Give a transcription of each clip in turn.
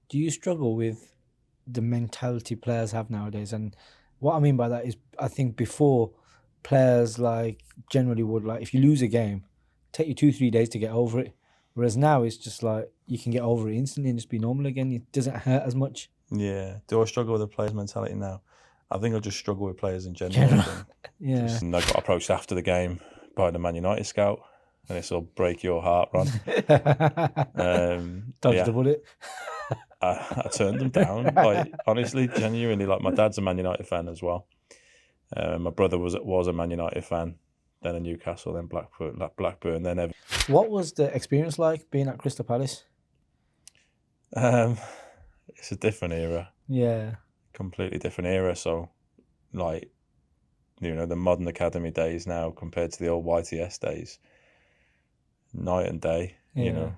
Do you struggle with the mentality players have nowadays? And what I mean by that is, I think before players like generally would like if you lose a game, take you 2 3 days to get over it. Whereas now it's just like you can get over it instantly and just be normal again. It doesn't hurt as much. Yeah. Do I struggle with the players' mentality now? I think I just struggle with players in general. General, I think. yeah. And I got approached after the game by the Man United scout, and it's all break your heart, Ron. Dodged Yeah, a bullet. I turned them down. Like honestly, genuinely, like my dad's a Man United fan as well. My brother was a Man United fan, then a Newcastle, then Blackburn, then Everton. What was the experience like being at Crystal Palace? It's a different era, Yeah. completely different era. So, like, the modern academy days now compared to the old YTS days, night and day. Yeah.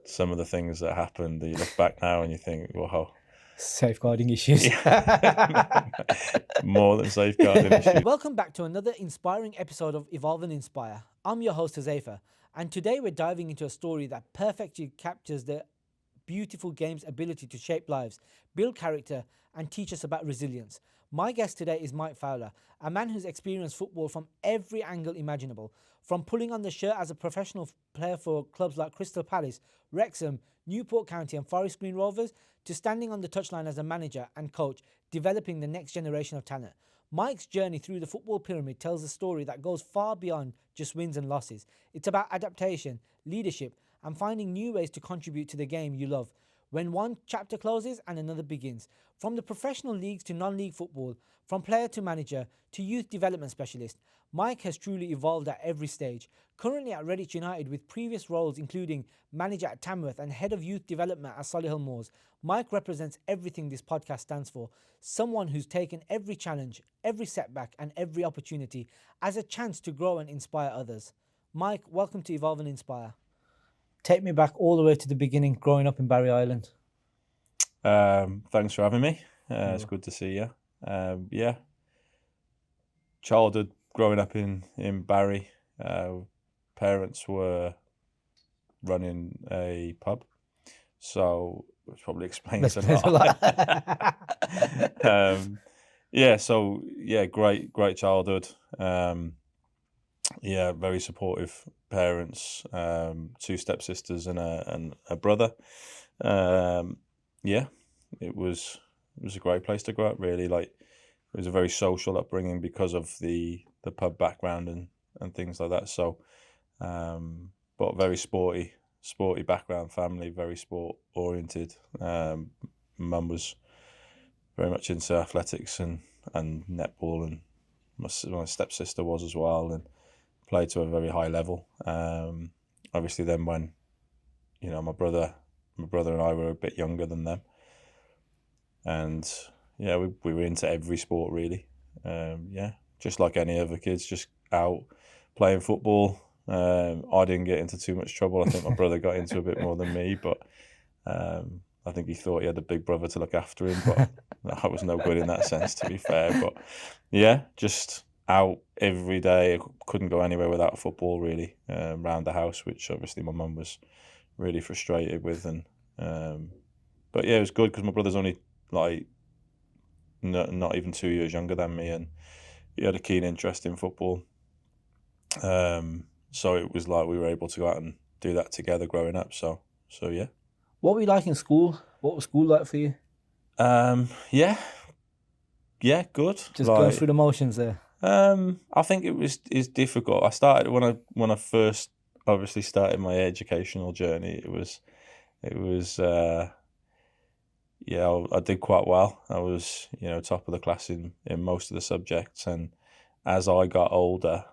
Some of the things that happened, you look back now and you think, wow. Safeguarding issues. Yeah. More than safeguarding issues. Welcome back to another inspiring episode of Evolve and Inspire. I'm your host, Huzaifa, and today we're diving into a story that perfectly captures the beautiful game's ability to shape lives, build character, and teach us about resilience. My guest today is Mike Fowler, a man who's experienced football from every angle imaginable, from pulling on the shirt as a professional player for clubs like Crystal Palace, Wrexham, Newport County and Forest Green Rovers, to standing on the touchline as a manager and coach, developing the next generation of talent. Mike's journey through the football pyramid tells a story that goes far beyond just wins and losses. It's about adaptation, leadership, and finding new ways to contribute to the game you love. When one chapter closes and another begins. From the professional leagues to non-league football, from player to manager to youth development specialist, Mike has truly evolved at every stage. Currently at Redditch United with previous roles including manager at Tamworth and head of youth development at Solihull Moors, Mike represents everything this podcast stands for. Someone who's taken every challenge, every setback and every opportunity as a chance to grow and inspire others. Mike, welcome to Evolve and Inspire. Take me back all the way to the beginning, growing up in Barry Island. Thanks for having me. It's good to see you. Yeah. Childhood growing up in Barry, parents were running a pub, so which probably explains a lot. Great childhood. Very supportive parents, 2 stepsisters and a brother. It was a great place to grow up, really. Like, it was a very social upbringing because of the pub background and things like that. So, but very sporty background family, very sport oriented. Mum was very much into athletics and netball, and my stepsister was as well, and played to a very high level. Obviously, then when my brother and I were a bit younger than them, and we were into every sport really. Just like any other kids, just out playing football. I didn't get into too much trouble. I think my brother got into a bit more than me, but I think he thought he had a big brother to look after him, but I was no good in that sense, to be fair. But just out every day. I couldn't go anywhere without football, really, around the house, which obviously my mum was really frustrated with. And but yeah, it was good because my brother's only like not even 2 years younger than me, and he had a keen interest in football. So it was like we were able to go out and do that together growing up. So yeah. What were you like in school? What was school like for you? Good. Just going through the motions there. I think it's difficult. I started when I first obviously started my educational journey. I did quite well. I was top of the class in most of the subjects, and as I got older,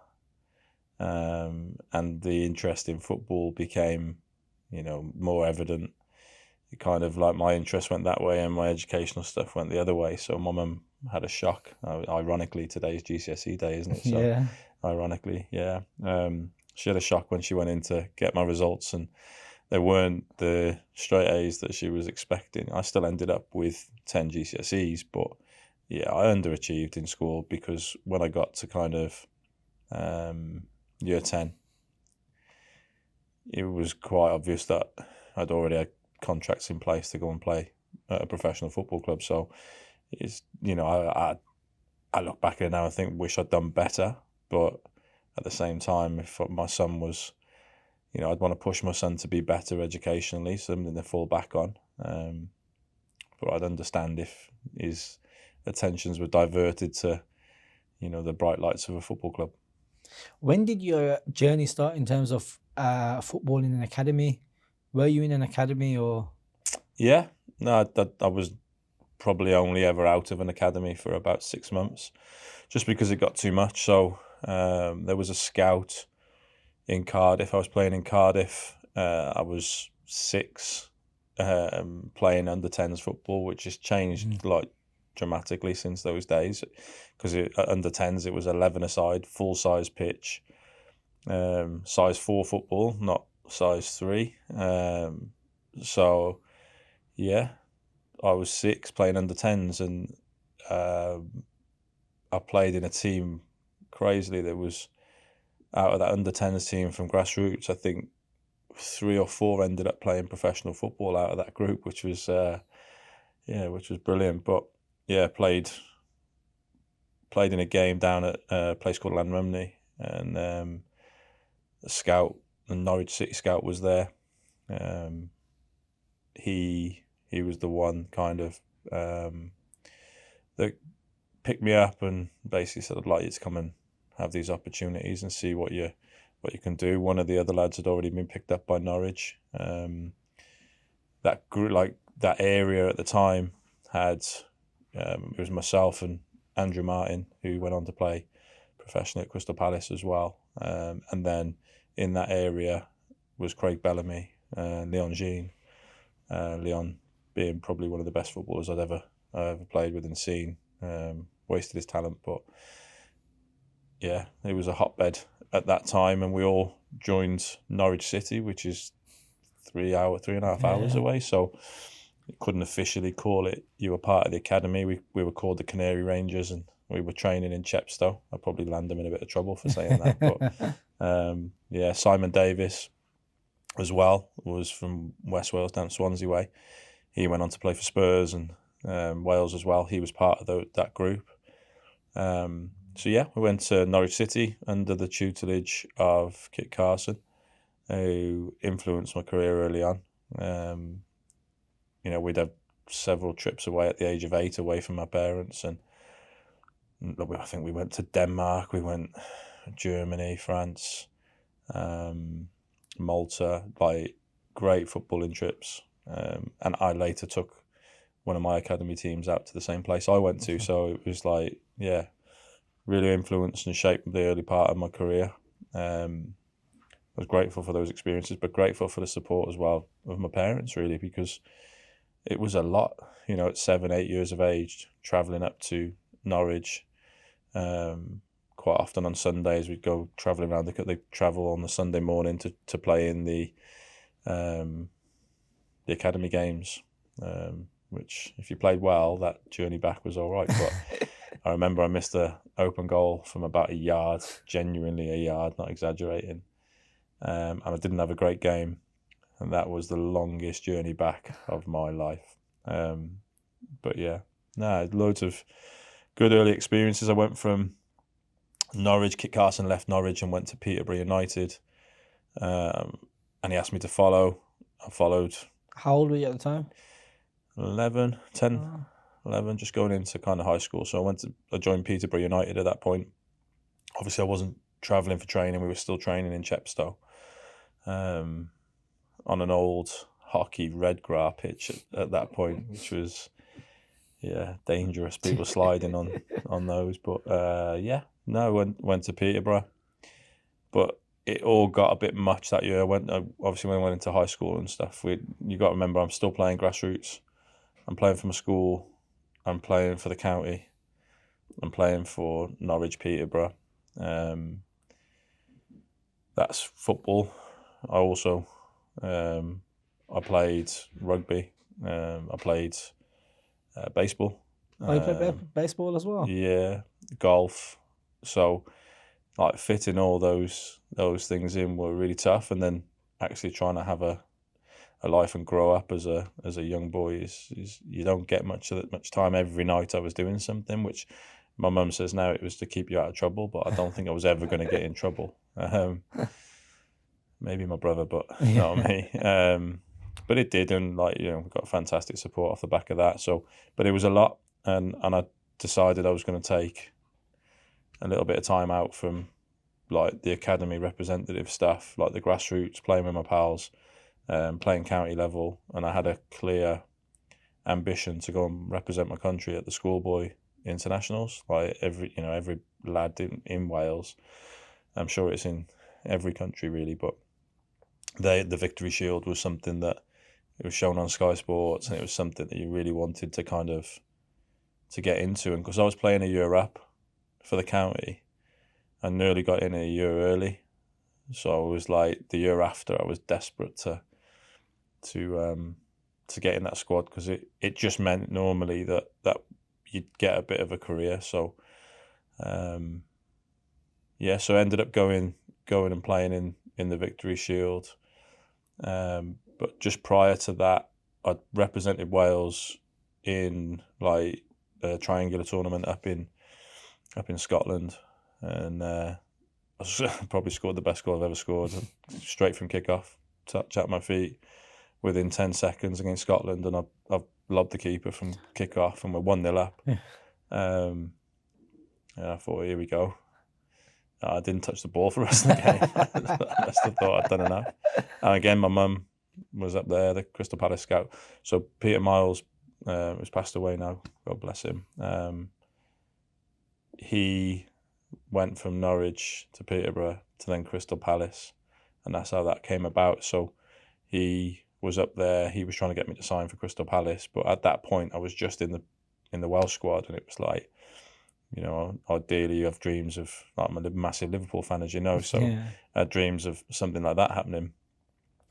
and the interest in football became more evident, it kind of like my interest went that way and my educational stuff went the other way. So my mum had a shock. Ironically, today's GCSE day, isn't it? So, yeah. Ironically, yeah. She had a shock when she went in to get my results, and they weren't the straight A's that she was expecting. I still ended up with 10 GCSEs, but yeah, I underachieved in school because when I got to kind of year 10, it was quite obvious that I'd already contracts in place to go and play at a professional football club. So it's, I look back at it now and think, wish I'd done better. But at the same time, if my son was, I'd want to push my son to be better educationally, something to fall back on. But I'd understand if his attentions were diverted to, the bright lights of a football club. When did your journey start in terms of football in an academy? Were you in an academy or? Yeah, no, I was probably only ever out of an academy for about 6 months, just because it got too much. So there was a scout in Cardiff. I was playing in Cardiff. I was 6, playing under 10s football, which has changed like dramatically since those days, because under 10s it was 11-a-side, full size pitch, size 4 football, not size 3. So yeah, I was 6 playing under 10s, and I played in a team crazily that was out of that under 10s team from grassroots. I think 3 or 4 ended up playing professional football out of that group, which was which was brilliant. But yeah, played in a game down at a place called Llanrumney, and the Norwich City scout was there. He was the one kind of that picked me up and basically said, I'd like you to come and have these opportunities and see what you can do. One of the other lads had already been picked up by Norwich. That group, like that area at the time, had it was myself and Andrew Martin, who went on to play professionally at Crystal Palace as well. And then in that area was Craig Bellamy, Leon Jean. Leon being probably one of the best footballers I've ever played with and seen. Wasted his talent, but yeah, it was a hotbed at that time, and we all joined Norwich City, which is 3.5 hours away. So you couldn't officially call it you were part of the academy. We were called the Canary Rangers, and we were training in Chepstow. I probably land them in a bit of trouble for saying that, but Simon Davis as well was from West Wales, down Swansea way. He went on to play for Spurs and Wales as well. He was part of that group. So yeah, we went to Norwich City under the tutelage of Kit Carson, who influenced my career early on. We'd have several trips away at the age of 8 away from my parents, and I think we went to Denmark, we went Germany, France, Malta, like great footballing trips. And I later took one of my academy teams out to the same place I went to. So it was like, yeah, really influenced and shaped the early part of my career. I was grateful for those experiences, but grateful for the support as well of my parents, really, because it was a lot, at 7, 8 years of age, travelling up to Norwich. Quite often on Sundays, we'd go travelling around. They travel on the Sunday morning to play in the academy games, which if you played well, that journey back was all right. But I remember I missed an open goal from about a yard, genuinely a yard, not exaggerating. And I didn't have a great game. And that was the longest journey back of my life. But yeah, loads of good early experiences. I went from Norwich. Kit Carson left Norwich and went to Peterborough United. And he asked me to follow. I followed. How old were you at the time? 11, just going into kind of high school. So I joined Peterborough United at that point. Obviously, I wasn't travelling for training. We were still training in Chepstow, on an old hockey red grass pitch at that point, which was, dangerous. People sliding on those. But went to Peterborough. But it all got a bit much that year. Obviously when I went into high school and stuff. You got to remember, I'm still playing grassroots. I'm playing for my school. I'm playing for the county. I'm playing for Norwich, Peterborough. That's football. I also I played rugby. I played baseball. Oh, you played baseball as well? Yeah, golf. So like fitting all those things in were really tough, and then actually trying to have a life and grow up as a young boy is you don't get much time. Every night I was doing something, which my mum says now it was to keep you out of trouble, but I don't think I was ever going to get in trouble. Maybe my brother, but not me. But it did, and like, you know, we got fantastic support off the back of that. So, but it was a lot, and I decided I was going to take a little bit of time out from like the academy representative stuff, like the grassroots, playing with my pals, playing county level, and I had a clear ambition to go and represent my country at the schoolboy internationals. Like every lad in Wales, I'm sure it's in every country really, but the Victory Shield was something that it was shown on Sky Sports, and it was something that you really wanted to kind of to get into. And because I was playing a year up for the county, I nearly got in a year early, so I was like the year after I was desperate to get in that squad, because it just meant normally that you'd get a bit of a career. So so I ended up going and playing in the Victory Shield. But just prior to that, I'd represented Wales in like a triangular tournament up in Scotland, and I probably scored the best goal I've ever scored, straight from kick-off, touch at my feet within 10 seconds against Scotland, and I've lobbed the keeper from kick-off, and we're 1-0 up. And I thought, here we go. I didn't touch the ball for the rest of the game. I must have thought I'd done enough. And again, my mum was up there, the Crystal Palace scout. So Peter Miles, who's passed away now, God bless him. He went from Norwich to Peterborough to then Crystal Palace, and that's how that came about. So he was up there. He was trying to get me to sign for Crystal Palace, but at that point, I was just in the Welsh squad, and it was like, you know, ideally you have dreams of, like, I'm a massive Liverpool fan, as you know, so I had dreams of something like that happening.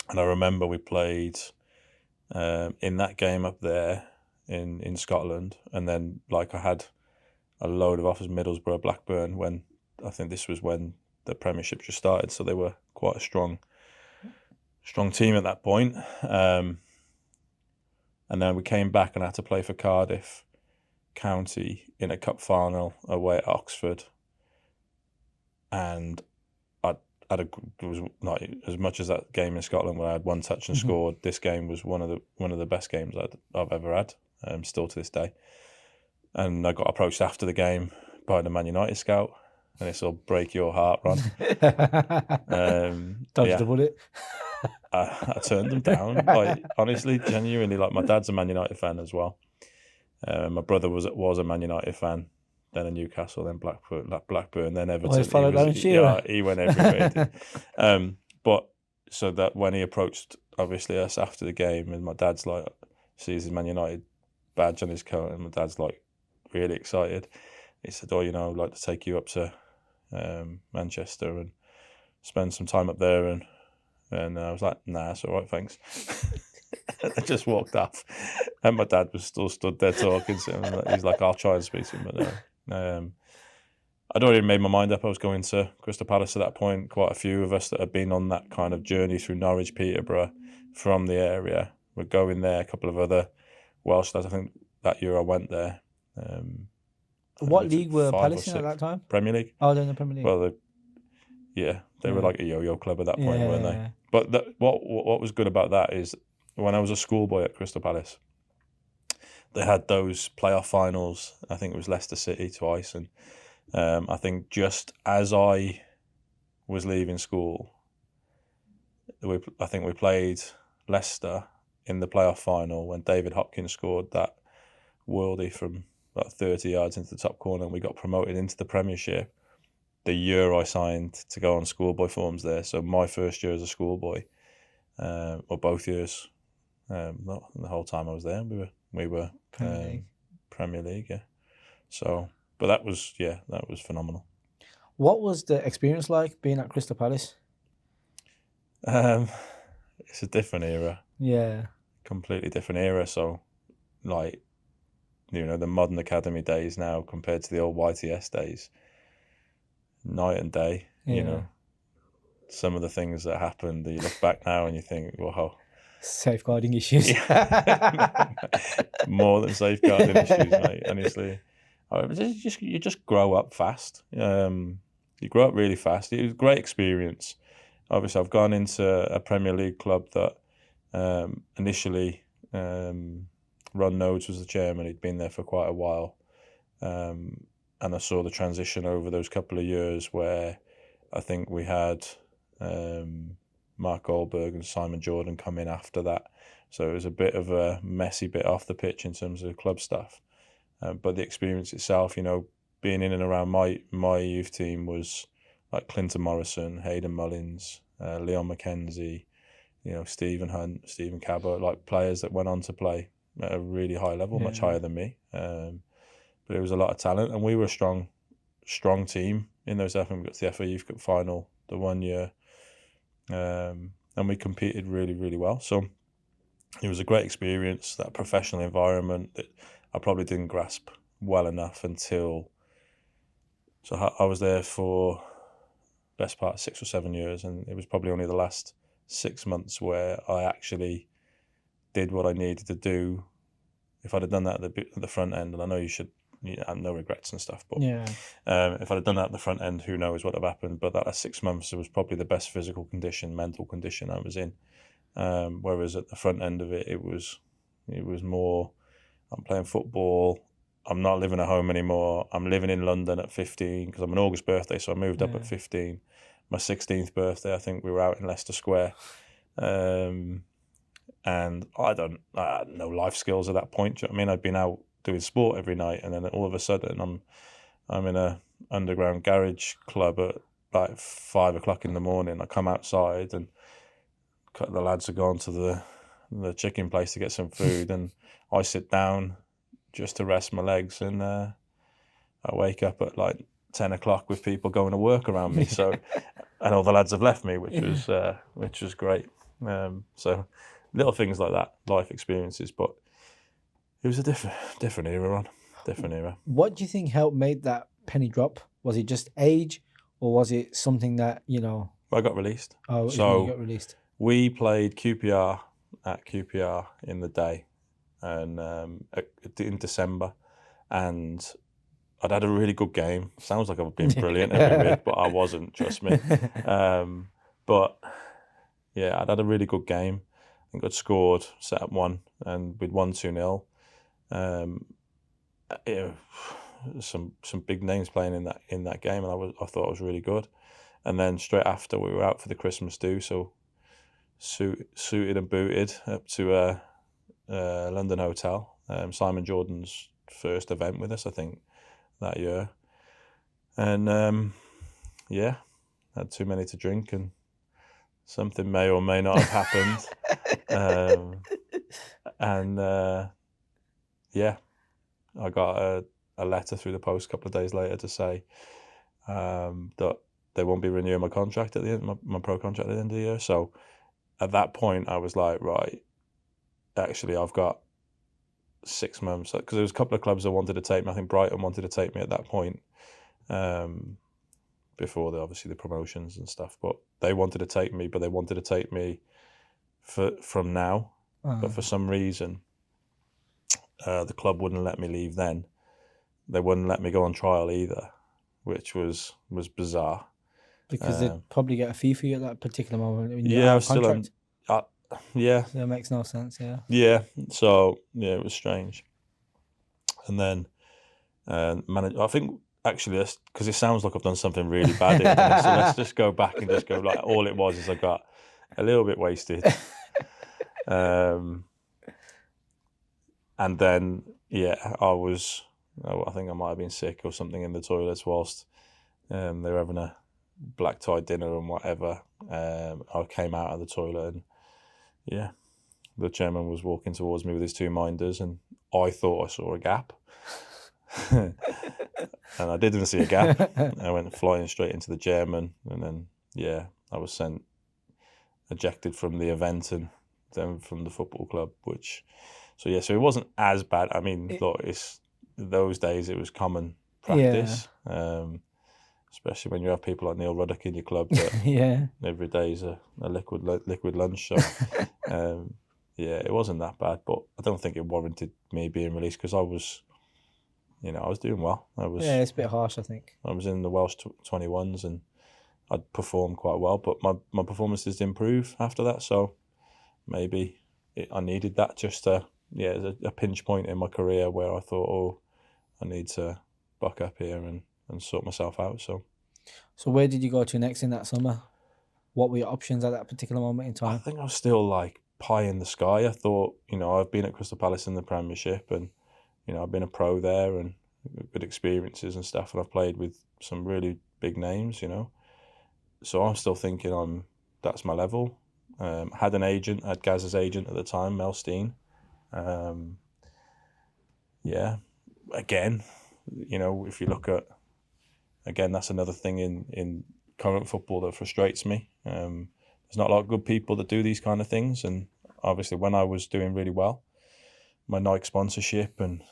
And I remember we played in that game up there in Scotland, and then like I had a load of offers, Middlesbrough, Blackburn, when I think this was when the Premiership just started, so they were quite a strong team at that point. And then we came back and I had to play for Cardiff County in a cup final away at Oxford, and it was not as much as that game in Scotland where I had one touch and scored. This game was one of the best games I've ever had, still to this day. And I got approached after the game by the Man United scout, and this will break your heart, Ron. Dodged the bullet. I turned them down. Like, honestly, genuinely, like, my dad's a Man United fan as well. My brother was a Man United fan, then a Newcastle, then Blackburn, then Everton. He went everywhere. But so that when he approached, obviously, us after the game, and my dad's like, sees his Man United badge on his coat, and my dad's like really excited. He said, "Oh, you know, I'd like to take you up to Manchester and spend some time up there." And I was like, "Nah, it's all right, thanks." I just walked off, and my dad was still stood there talking to him. He's like, "I'll try and speak to him," but I'd already made my mind up. I was going to Crystal Palace at that point. Quite a few of us that had been on that kind of journey through Norwich, Peterborough, from the area, were going there. A couple of other Welsh lads. I think that year I went there. What league were Palace in at that time? Premier League. Oh, they're in the Premier League. Well, they were like a yo-yo club at that point, weren't they? But what was good about that is, when I was a schoolboy at Crystal Palace, they had those playoff finals. I think it was Leicester City twice, and I think just as I was leaving school, I think we played Leicester in the playoff final when David Hopkins scored that worldie from about 30 yards into the top corner, and we got promoted into the Premiership the year I signed to go on schoolboy forms there. So my first year as a schoolboy, or both years, not the whole time I was there, we were Premier League, yeah. So, but that was phenomenal. What was the experience like being at Crystal Palace? It's a different era. Yeah. Completely different era. So, like, you know, the modern academy days now compared to the old YTS days, night and day. You know, some of the things that happened, you look back now and you think, wow, Safeguarding issues. More than safeguarding issues, mate. Honestly, you just grow up fast. You grow up really fast. It was a great experience. Obviously, I've gone into a Premier League club that initially Ron Nodes was the chairman. He'd been there for quite a while, and I saw the transition over those couple of years where I think we had Mark Goldberg and Simon Jordan come in after that. So it was a bit of a messy bit off the pitch in terms of club stuff. But the experience itself, being in and around my youth team was like Clinton Morrison, Hayden Mullins, Leon McKenzie, Stephen Hunt, Stephen Cabot, like players that went on to play at a really high level, much higher than me. But it was a lot of talent, and we were a strong team in those. I think we got to the FA Youth Cup final the 1 year, and we competed really, really well. So it was a great experience, that professional environment that I probably didn't grasp well enough until. So I was there for best part of 6 or 7 years, and it was probably only the last 6 months where I actually did what I needed to do. If I'd have done that at the front end, and I know you should, have no regrets and stuff, but if I'd have done that at the front end, who knows what would have happened. But that last 6 months, it was probably the best physical condition, mental condition I was in. Whereas at the front end of it, it was more, I'm playing football, I'm not living at home anymore, I'm living in London at 15, because I'm an August birthday, so I moved up at 15. My 16th birthday, I think we were out in Leicester Square. And I had no life skills at that point. Do you know what I mean? I'd been out doing sport every night, and then all of a sudden I'm in a underground garage club at like 5 o'clock in the morning. I come outside and the lads are gone to the chicken place to get some food, and I sit down just to rest my legs, and I wake up at like 10 o'clock with people going to work around me. So, and all the lads have left me, which was great. So little things like that, life experiences, but it was a different era, Ron. Different era. What do you think helped make that penny drop? Was it just age, or was it something that I got released. Oh, so you got released. We played QPR at QPR in the day, and in December, and I'd had a really good game. Sounds like I've been brilliant every week, but I wasn't, trust me. But yeah, I'd had a really good game. I think I'd scored, set up one, and we'd won 2-0. Some big names playing in that game, and I thought I was really good. And then straight after, we were out for the Christmas do, so suited and booted up to a London hotel. Simon Jordan's first event with us, I think, that year. And had too many to drink, and something may or may not have happened. I got a letter through the post a couple of days later to say that they won't be renewing my contract at the end, my pro contract at the end of the year. So at that point, I was like, right, actually, I've got 6 months, because there was a couple of clubs that wanted to take me. I think Brighton wanted to take me at that point, before obviously the promotions and stuff. But they wanted to take me, but they wanted to take me from now. But for some reason, the club wouldn't let me leave then. They wouldn't let me go on trial either, which was bizarre. Because they'd probably get a fee for you at that particular moment. When I was still yeah. So it makes no sense, yeah. Yeah, so yeah, it was strange. And then I think actually, because it sounds like I've done something really bad here, so let's just go back and just go, like, all it was is I got a little bit wasted. And then, I think I might have been sick or something in the toilets whilst they were having a black tie dinner and whatever. I came out of the toilet, and the chairman was walking towards me with his 2 minders, and I thought I saw a gap. And I didn't see a gap. I went flying straight into the chairman, and then I was ejected from the event and then from the football club, so it wasn't as bad. I mean, look, those days it was common practice, especially when you have people like Neil Ruddock in your club that every day is a liquid lunch. So it wasn't that bad, but I don't think it warranted me being released because I was, I was doing well. Yeah, it's a bit harsh, I think. I was in the Welsh 21s and I'd performed quite well, but my performances did improve after that. So maybe I needed that just to, a pinch point in my career where I thought, oh, I need to buck up here and sort myself out. So where did you go to next in that summer? What were your options at that particular moment in I time? think I was still like pie in the sky. I thought, I've been at Crystal Palace in the Premiership and, I've been a pro there and good experiences and stuff. And I've played with some really big names, So I'm still thinking that's my level. Had an agent, had Gaz's agent at the time, Mel Steen. Again, if you look at, again, that's another thing in current football that frustrates me. There's not a lot of good people that do these kind of things. And obviously when I was doing really well, my Nike sponsorship and,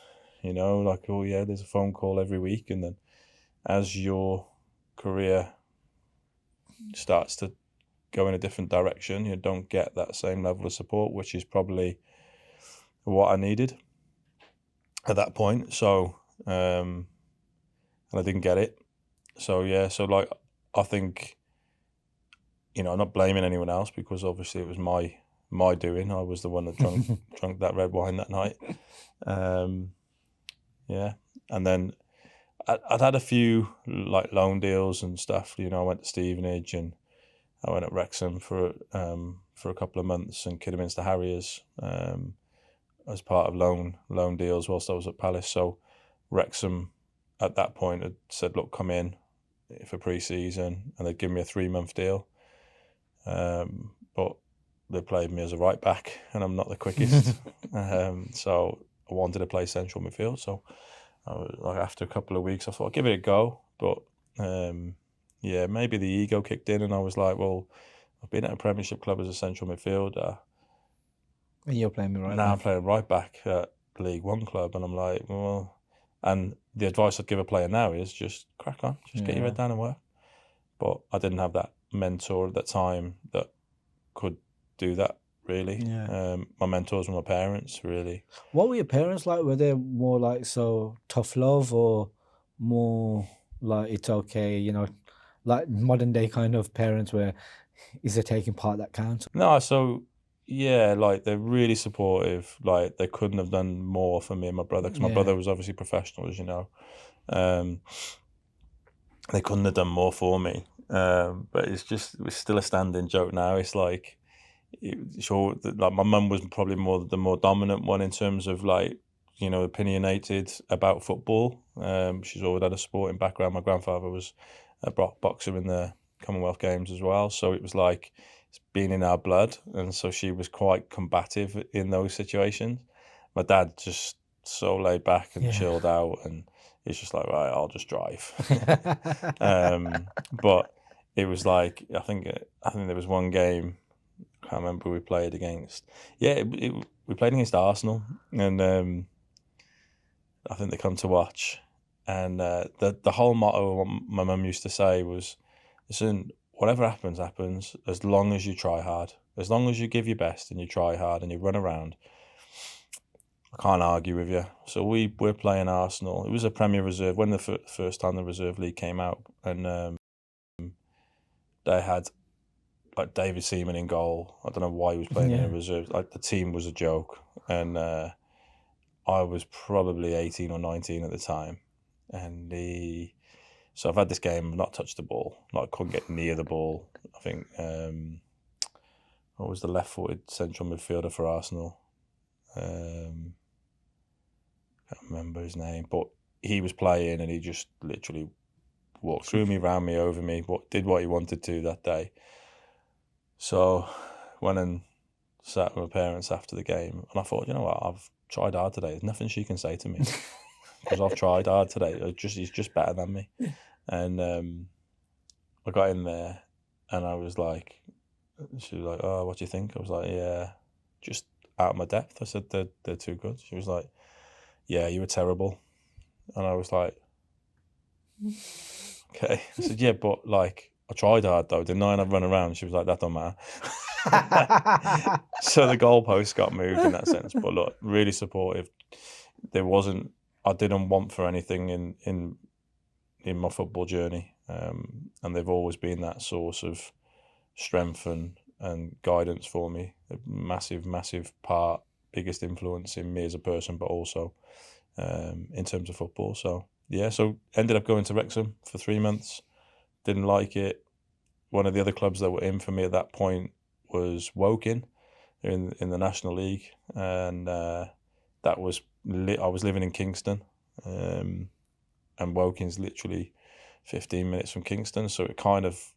like, oh yeah, there's a phone call every week. And then as your career starts to go in a different direction, you don't get that same level of support, which is probably what I needed at that point. So, and I didn't get it. So like, I think, I'm not blaming anyone else because obviously it was my doing. I was the one that drunk that red wine that night. And then I'd had a few like loan deals and stuff. I went to Stevenage and I went at Wrexham for a couple of months and Kidderminster Harriers as part of loan deals whilst I was at Palace. So Wrexham at that point had said, look, come in for pre-season, and they'd give me a 3-month deal. But they played me as a right back and I'm not the quickest. So I wanted to play central midfield. So after a couple of weeks, I thought, I'll give it a go. But maybe the ego kicked in and I was like, well, I've been at a Premiership club as a central midfielder. And you're playing me right Now back. I'm playing right back at League One club. And I'm like, well, and the advice I'd give a player now is just crack on, just get your head down and work. But I didn't have that mentor at that time that could do that, really. My mentors were my parents, really. What were your parents like? Were they more like so tough love or more like it's okay, like modern day kind of parents where is there taking part that counts? No, so like they're really supportive. Like they couldn't have done more for me and my brother because my brother was obviously professional, as you know. They couldn't have done more for me. But it's still a standing joke now. It's like, like my mum was probably the more dominant one in terms of like, opinionated about football. She's always had a sporting background. My grandfather was a boxer in the Commonwealth Games as well. So it was like, it's been in our blood. And so she was quite combative in those situations. My dad just so laid back and chilled out, and it's just like, right, I'll just drive. But it was like, I think there was one game, I can't remember who we played against. We played against Arsenal, and I think they come to watch. And the whole motto my mum used to say was, listen, whatever happens, happens, as long as you try hard. As long as you give your best and you try hard and you run around, I can't argue with you. So we're playing Arsenal. It was a Premier Reserve when the first time the Reserve League came out, and they had like David Seaman in goal. I don't know why he was playing in a reserve. Like the team was a joke, and I was probably 18 or 19 at the time, and so I've had this game, I've not touched the ball. Like couldn't get near the ball. I think what was the left-footed central midfielder for Arsenal? Can't remember his name, but he was playing and he just literally walked through me, ran me over me, did what he wanted to that day. So went and sat with my parents after the game, and I thought, you know what, I've tried hard today. There's nothing she can say to me because I've tried hard today. He's just better than me. And I got in there, and I was like, she was like, oh, what do you think? I was like, yeah, just out of my depth. I said, they're too good. She was like, yeah, you were terrible. And I was like, okay. I said, yeah, but like, I tried hard though, didn't I? And I'd run around. She was like, that don't matter. So the goalposts got moved in that sense. But look, really supportive. I didn't want for anything in my football journey, and they've always been that source of strength and guidance for me. A massive part, biggest influence in me as a person, but also in terms of football. So yeah, so ended up going to Wrexham for 3 months. Didn't like it. One of the other clubs that were in for me at that point was Woking in the National League, and that was I was living in Kingston, and Woking's literally 15 minutes from Kingston, so it kind of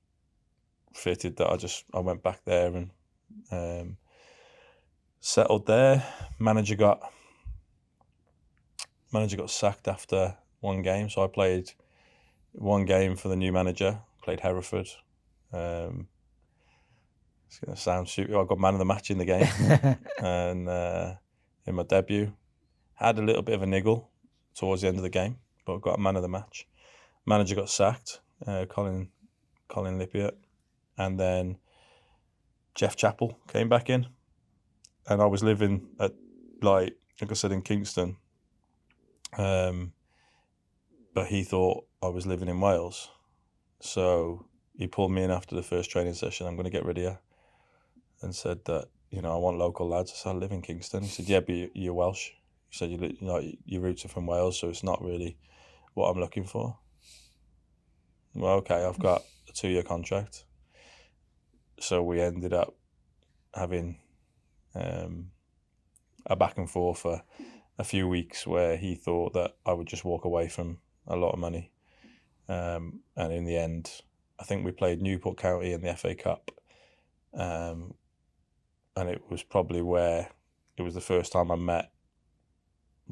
fitted that I went back there and settled there. Manager got sacked after one game, so I played one game for the new manager. Played Hereford. It's gonna sound stupid. I got man of the match in the game, and in my debut, had a little bit of a niggle towards the end of the game, but got man of the match. Manager got sacked, Colin Lippiott, and then Jeff Chappell came back in, and I was living at like I said in Kingston, but he thought I was living in Wales, so he pulled me in after the first training session. I'm going to get rid of you, and said that I want local lads. I said I live in Kingston. He said, yeah, but you're Welsh. He said your roots are from Wales, so it's not really what I'm looking for. Well, okay, I've got a 2-year contract. So we ended up having a back and forth for a few weeks where he thought that I would just walk away from a lot of money. And in the end, I think we played Newport County in the FA Cup. And it was probably it was the first time I met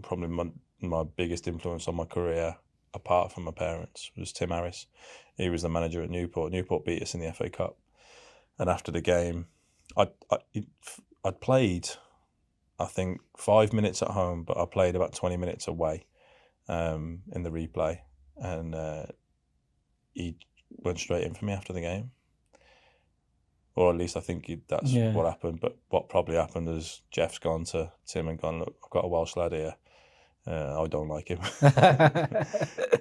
probably my biggest influence on my career, apart from my parents, was Tim Harris. He was the manager at Newport. Newport beat us in the FA Cup. And after the game, I'd played, I think, 5 minutes at home, but I played about 20 minutes away in the replay. And he went straight in for me after the game. Or at least I think that's what happened. But what probably happened is Jeff's gone to Tim and gone, look, I've got a Welsh lad here. I don't like him.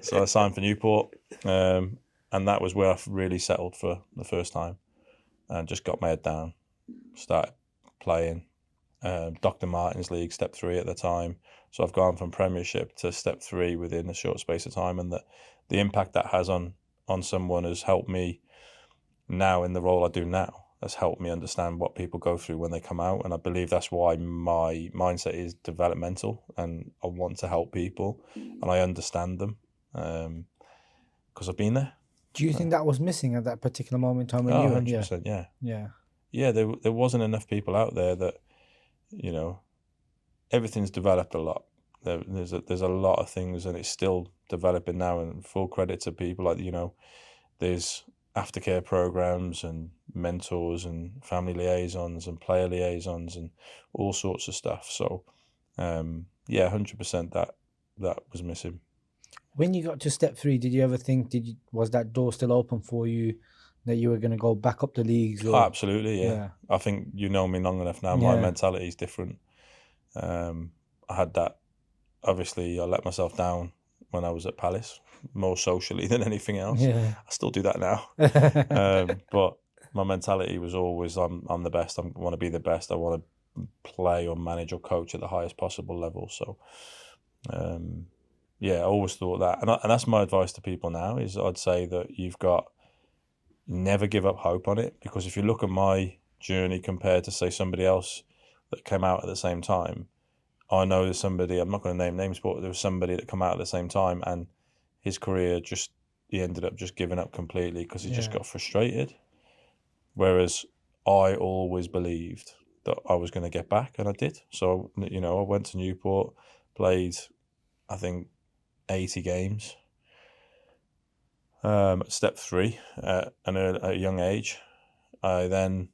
So I signed for Newport. And that was where I really settled for the first time. And just got my head down, started playing. Dr. Martin's League, Step 3 at the time. So I've gone from Premiership to Step 3 within a short space of time. And the impact that has on someone has helped me now in the role I do now. Has helped me understand what people go through when they come out. And I believe that's why my mindset is developmental and I want to help people and I understand them because I've been there. Do you think that was missing at that particular moment in time when Oh, you were 100%, yeah. Yeah. There wasn't enough people out there that, everything's developed a lot. There's a lot of things and it's still developing now, and full credit to people like, there's aftercare programs and mentors and family liaisons and player liaisons and all sorts of stuff. So, 100% that was missing. When you got to Step 3, did you ever think, was that door still open for you, that you were going to go back up the leagues? Oh, absolutely, yeah. I think you know me long enough now. My mentality is different. I had that. Obviously, I let myself down when I was at Palace, more socially than anything else. Yeah. I still do that now. But my mentality was always, I'm the best. I want to be the best. I want to play or manage or coach at the highest possible level. So, I always thought that. And that's my advice to people now is I'd say that you've got never give up hope on it, because if you look at my journey compared to, say, somebody else that came out at the same time, I know there's somebody, I'm not going to name names, but there was somebody that came out at the same time and his career he ended up just giving up completely because he just got frustrated. Whereas I always believed that I was going to get back, and I did. So, I went to Newport, played, I think, 80 games. Step 3 at a young age. I then,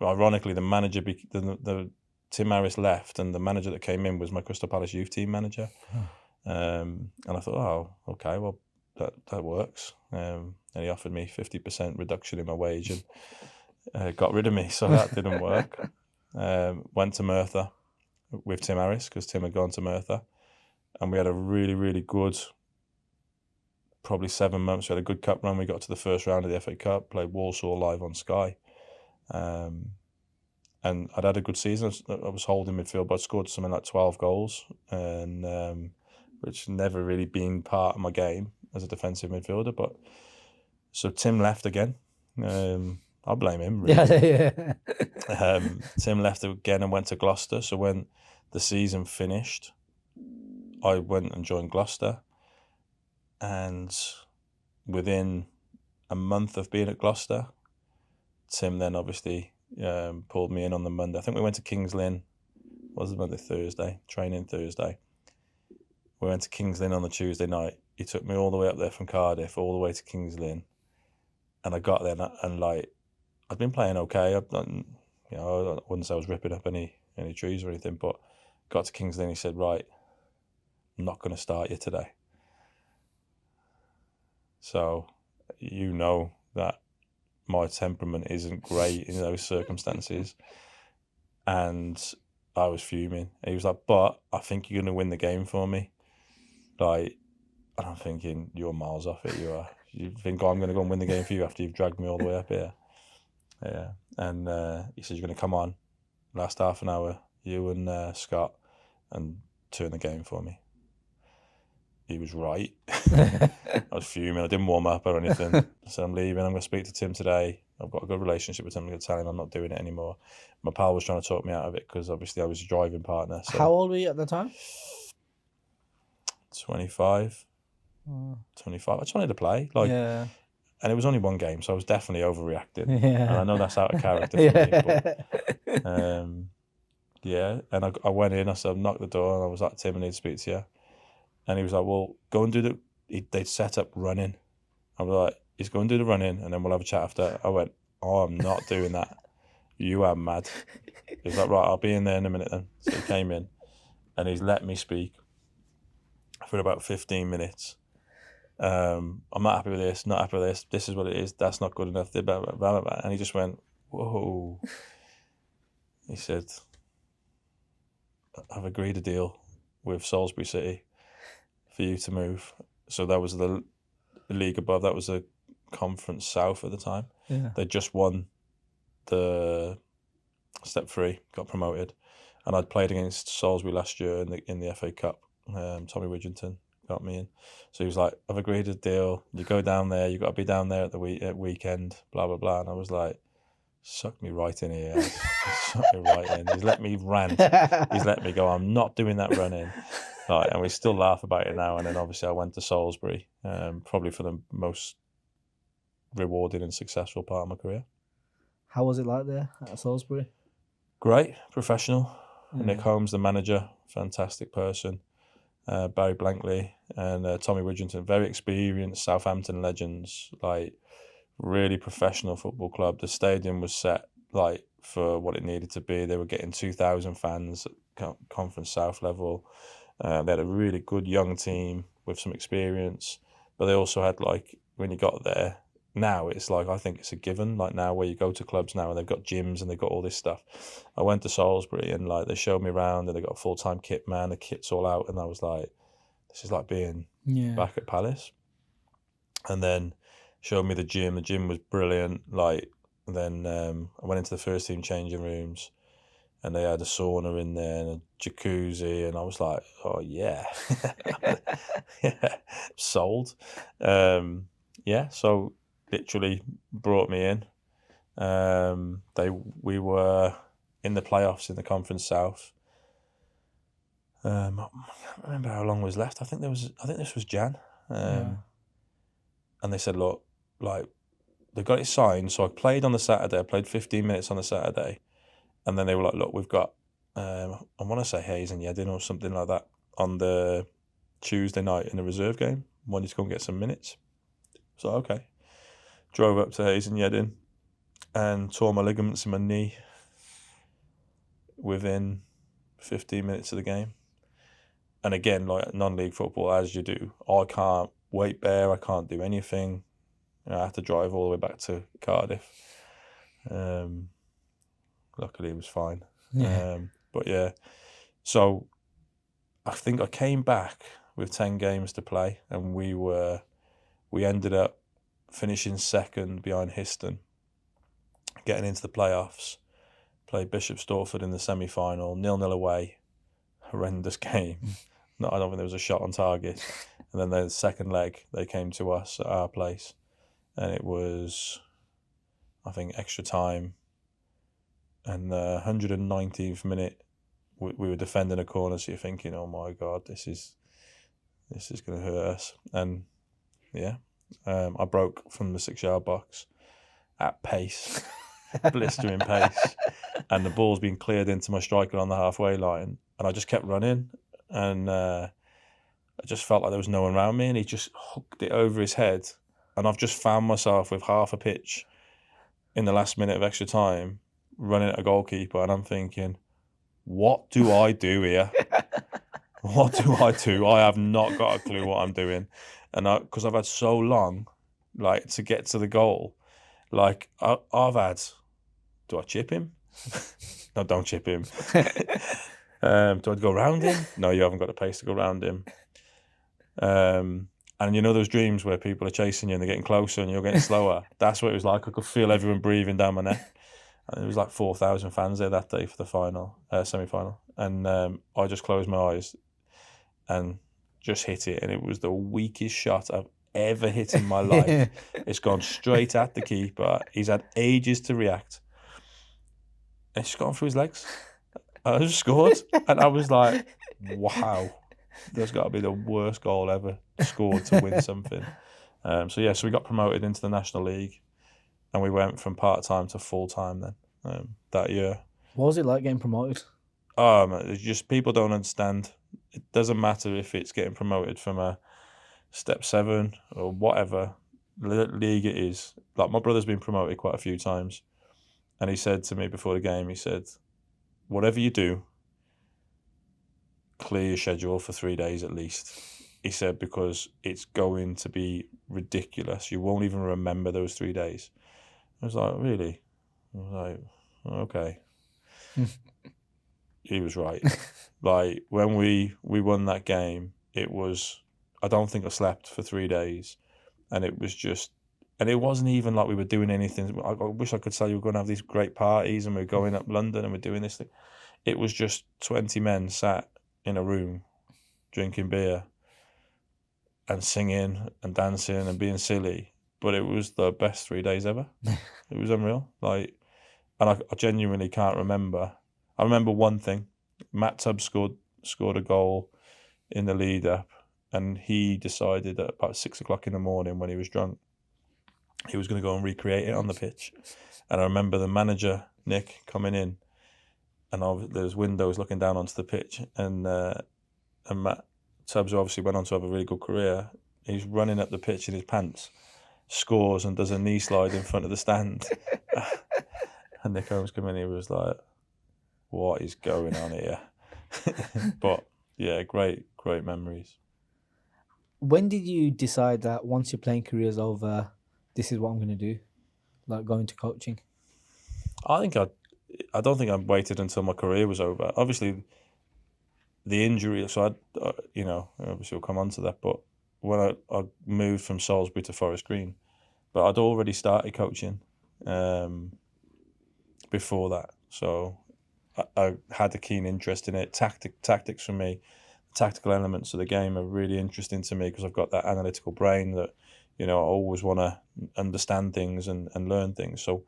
ironically, the manager, the Tim Harris left, and the manager that came in was my Crystal Palace youth team manager. And I thought, oh, okay, well, that works. And he offered me 50% reduction in my wage, and got rid of me, so that didn't work. Went to Merthyr with Tim Harris because Tim had gone to Merthyr, and we had a really, really good, probably 7 months. We had a good cup run. We got to the first round of the FA Cup, played Walsall live on Sky. And I'd had a good season. I was holding midfield, but I scored something like 12 goals, and which never really been part of my game as a defensive midfielder. But so Tim left again. I blame him, really. Tim left again and went to Gloucester. So when the season finished, I went and joined Gloucester. And within a month of being at Gloucester, Tim then obviously pulled me in on the Monday. I think we went to Kings Lynn. What was it, Monday, Thursday? Training Thursday. We went to Kings Lynn on the Tuesday night. He took me all the way up there from Cardiff, all the way to Kings Lynn. And I got there and like, I'd been playing okay. I wouldn't say I was ripping up any trees or anything, but got to Kings Lynn. He said, right, I'm not going to start you today. So, you know that my temperament isn't great in those circumstances. And I was fuming. He was like, but I think you're going to win the game for me. Like, and I'm thinking, you're miles off it. You are. You think I'm going to go and win the game for you after you've dragged me all the way up here? Yeah. And he said, you're going to come on last half an hour, you and Scott, and turn the game for me. He was right. I was fuming. I didn't warm up or anything. I said, I'm leaving. I'm going to speak to Tim today. I've got a good relationship with him. I'm going to tell him I'm not doing it anymore. My pal was trying to talk me out of it because obviously I was a driving partner. So How old were you at the time? 25. 25. I just wanted to play. Yeah. And it was only one game, so I was definitely overreacting. Yeah. And I know that's out of character for me. But, yeah. And I went in, I said, knocked the door, and I was like, Tim, I need to speak to you. And he was like, well, go and do they'd set up running. I was like, he's going to do the running, and then we'll have a chat after. I went, oh, I'm not doing that. You are mad. He was like, right, I'll be in there in a minute then. So he came in, and he's let me speak for about 15 minutes. I'm not happy with this, not happy with this. This is what it is. That's not good enough. Blah, blah, blah, blah. And he just went, whoa. He said, I've agreed a deal with Salisbury City for you to move. So that was the league above. That was the Conference South at the time. Yeah. They just won the Step 3, got promoted. And I'd played against Salisbury last year in the FA Cup. Tommy Widgington got me in. So he was like, I've agreed a deal. You go down there. You got to be down there at the weekend, blah, blah, blah. And I was like, suck me right in here. Suck me right in. He's let me rant. He's let me go. I'm not doing that running. Right, and we still laugh about it now. And then obviously I went to Salisbury, probably for the most rewarding and successful part of my career. How was it like there at Salisbury? Great, professional. Nick Holmes, the manager, fantastic person. Barry Blankley and Tommy Widgington, very experienced Southampton legends, like really professional football club. The stadium was set like for what it needed to be. They were getting 2,000 fans at Conference South level. They had a really good young team with some experience, but they also had, like, when you got there, now it's like, I think it's a given, like now where you go to clubs now and they've got gyms and they've got all this stuff. I went to Salisbury and like they showed me around and they got a full-time kit man, the kit's all out, and I was like, this is like being back at Palace. And then showed me the gym was brilliant. Like, then I went into the first team changing rooms and they had a sauna in there and a jacuzzi, and I was like, oh yeah. Yeah, sold. So literally brought me in. We were in the playoffs in the Conference South. I can't remember how long was left. I think this was Jan. And they said, look, like, they got it signed. So I played on the Saturday. I played 15 minutes on the Saturday. And then they were like, look, we've got, I want to say Hayes and Yedding or something like that on the Tuesday night in the reserve game. Wanted to go and get some minutes. So, okay. Drove up to Hayes and Yedding and tore my ligaments in my knee within 15 minutes of the game. And again, like non-league football, as you do, I can't weight bear, I can't do anything. I have to drive all the way back to Cardiff. Luckily, it was fine. Yeah. But yeah, so I think I came back with 10 games to play, and we ended up finishing second behind Histon, getting into the playoffs. Played Bishop Stortford in the semi-final, 0-0 away, horrendous game. No, I don't think there was a shot on target. And then the second leg, they came to us at our place, and it was, I think, extra time. And the 119th minute, we were defending a corner, so you're thinking, oh my God, this is going to hurt us. And yeah, I broke from the 6-yard box at pace, blistering pace, and the ball's been cleared into my striker on the halfway line, and I just kept running, and I just felt like there was no one around me, and he just hooked it over his head, and I've just found myself with half a pitch in the last minute of extra time running at a goalkeeper, and I'm thinking, what do I do here? What do I do? I have not got a clue what I'm doing, and because I've had so long, like, to get to the goal, like I've had. Do I chip him? No, don't chip him. Do I go round him? No, you haven't got the pace to go round him. And you know those dreams where people are chasing you and they're getting closer and you're getting slower? That's what it was like. I could feel everyone breathing down my neck. And it was like 4,000 fans there that day for the final, semi-final. And I just closed my eyes and just hit it. And it was the weakest shot I've ever hit in my life. It's gone straight at the keeper. He's had ages to react. And it's gone through his legs. I just scored. And I was like, wow, that's got to be the worst goal ever scored to win something. So we got promoted into the National League, and we went from part-time to full-time then that year. What was it like getting promoted? It's just people don't understand. It doesn't matter if it's getting promoted from a step 7 or whatever league it is. Like, my brother's been promoted quite a few times, and he said to me before the game, he said, whatever you do, clear your schedule for 3 days at least. He said, because it's going to be ridiculous. You won't even remember those 3 days. I was like, really? I was like, okay. He was right. Like, when we won that game, it was, I don't think I slept for 3 days. And it was just, and it wasn't even like we were doing anything. I wish I could say we were going to have these great parties and we're going up London and we're doing this thing. It was just 20 men sat in a room drinking beer and singing and dancing and being silly. But it was the best 3 days ever. It was unreal. Like, and I genuinely can't remember. I remember one thing. Matt Tubbs scored a goal in the lead up, and he decided at about 6 o'clock in the morning, when he was drunk, he was going to go and recreate it on the pitch. And I remember the manager, Nick, coming in, and there's windows looking down onto the pitch, and Matt Tubbs obviously went on to have a really good career. He's running up the pitch in his pants, scores and does a knee slide in front of the stand. And Nick Holmes came in, he was like, what is going on here? But yeah, great memories. When did you decide that once your playing career is over, this is what I'm going to do, like going to coaching? I don't think I waited until my career was over. Obviously, the injury, so obviously we'll come on to that, but when I moved from Salisbury to Forest Green, but I'd already started coaching before that. So I had a keen interest in it. Tactics for me, the tactical elements of the game are really interesting to me because I've got that analytical brain that, I always want to understand things and learn things. So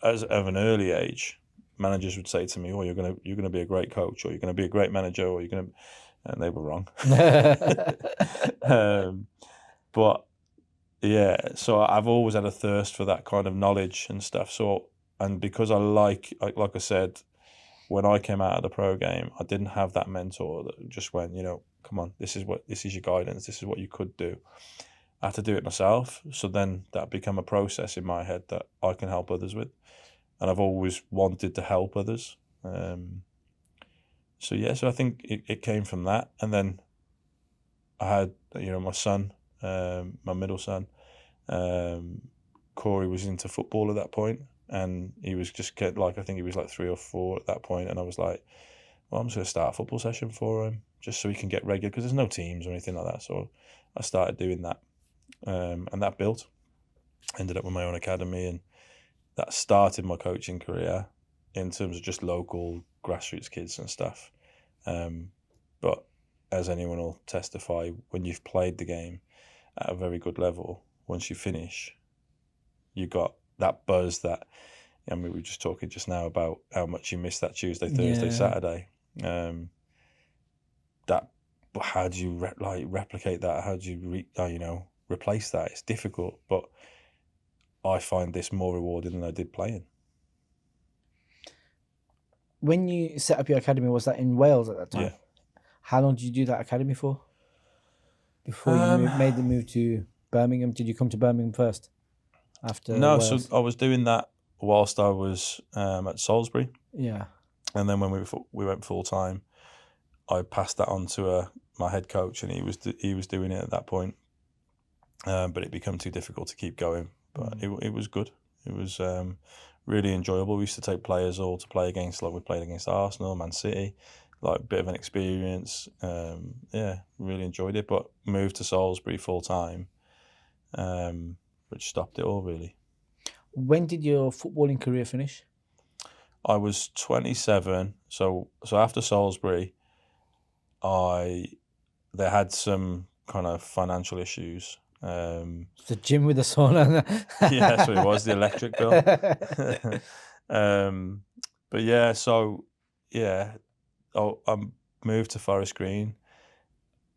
as of an early age, managers would say to me, "Oh, you're gonna be a great coach, or you're gonna be a great manager, or you're gonna," and they were wrong. But yeah, so I've always had a thirst for that kind of knowledge and stuff. So, and because like I said, when I came out of the pro game, I didn't have that mentor that just went, come on, this is your guidance, this is what you could do. I had to do it myself. So then that became a process in my head that I can help others with. And I've always wanted to help others. So I think it came from that. And then I had, my son, my middle son, Corey was into football at that point, and he was just I think he was like 3 or 4 at that point, and I was like, well, I'm just going to start a football session for him just so he can get regular, because there's no teams or anything like that. So I started doing that, and that built. Ended up with my own academy, and that started my coaching career in terms of just local grassroots kids and stuff. But as anyone will testify, when you've played the game at a very good level, once you finish, you got that buzz that, I mean, we were just talking just now about how much you miss that Tuesday, Thursday, Saturday. That, how do you replicate that? How do you replace that? It's difficult, but I find this more rewarding than I did playing. When you set up your academy, was that in Wales at that time? Yeah. How long did you do that academy for? Before you made the move to Birmingham? Did you come to Birmingham first? After No, Wales? so I was doing that whilst I was at Salisbury. Yeah. And then when we went full time, I passed that on to my head coach, and he was doing it at that point. But it became too difficult to keep going. But it was good. It was really enjoyable. We used to take players all to play against, like we played against Arsenal, Man City, like a bit of an experience. Really enjoyed it. But moved to Salisbury full time, which stopped it all really. When did your footballing career finish? I was 27. So after Salisbury, they had some kind of financial issues. The gym with the sauna. Yeah, that's what it was, the electric bill. But yeah, so yeah, I moved to Forest Green.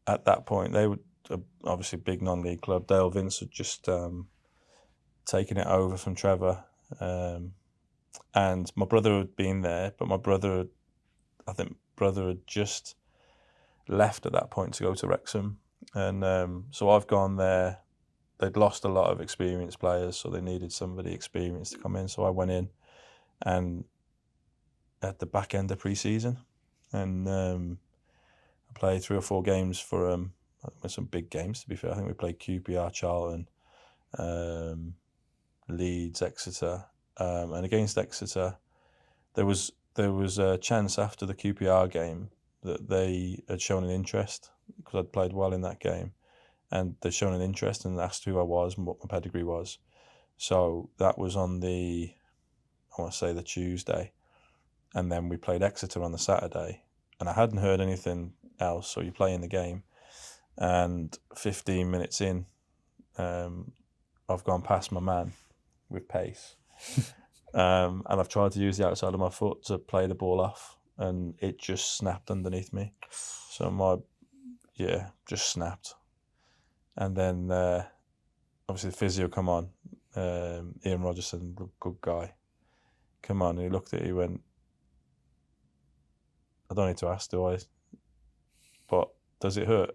At that point, they were obviously a big non-league club. Dale Vince had just taken it over from Trevor, and my brother had been there, but my brother had just left at that point to go to Wrexham, and so I've gone there. They'd lost a lot of experienced players, so they needed somebody experienced to come in. So I went in, and at the back end of pre-season, and I played 3 or 4 games for some big games, to be fair. I think we played QPR, Charlton, Leeds, Exeter, and against Exeter, there was a chance after the QPR game that they had shown an interest, because I'd played well in that game, and they'd shown an interest and asked who I was and what my pedigree was. So that was on I want to say the Tuesday, and then we played Exeter on the Saturday, and I hadn't heard anything else. So you play in the game, and 15 minutes in, I've gone past my man with pace, and I've tried to use the outside of my foot to play the ball off, and it just snapped underneath me. So just snapped. And then obviously the physio come on, Ian Rogerson, good guy, come on, and he looked at it, he went, I don't need to ask, do I? But does it hurt?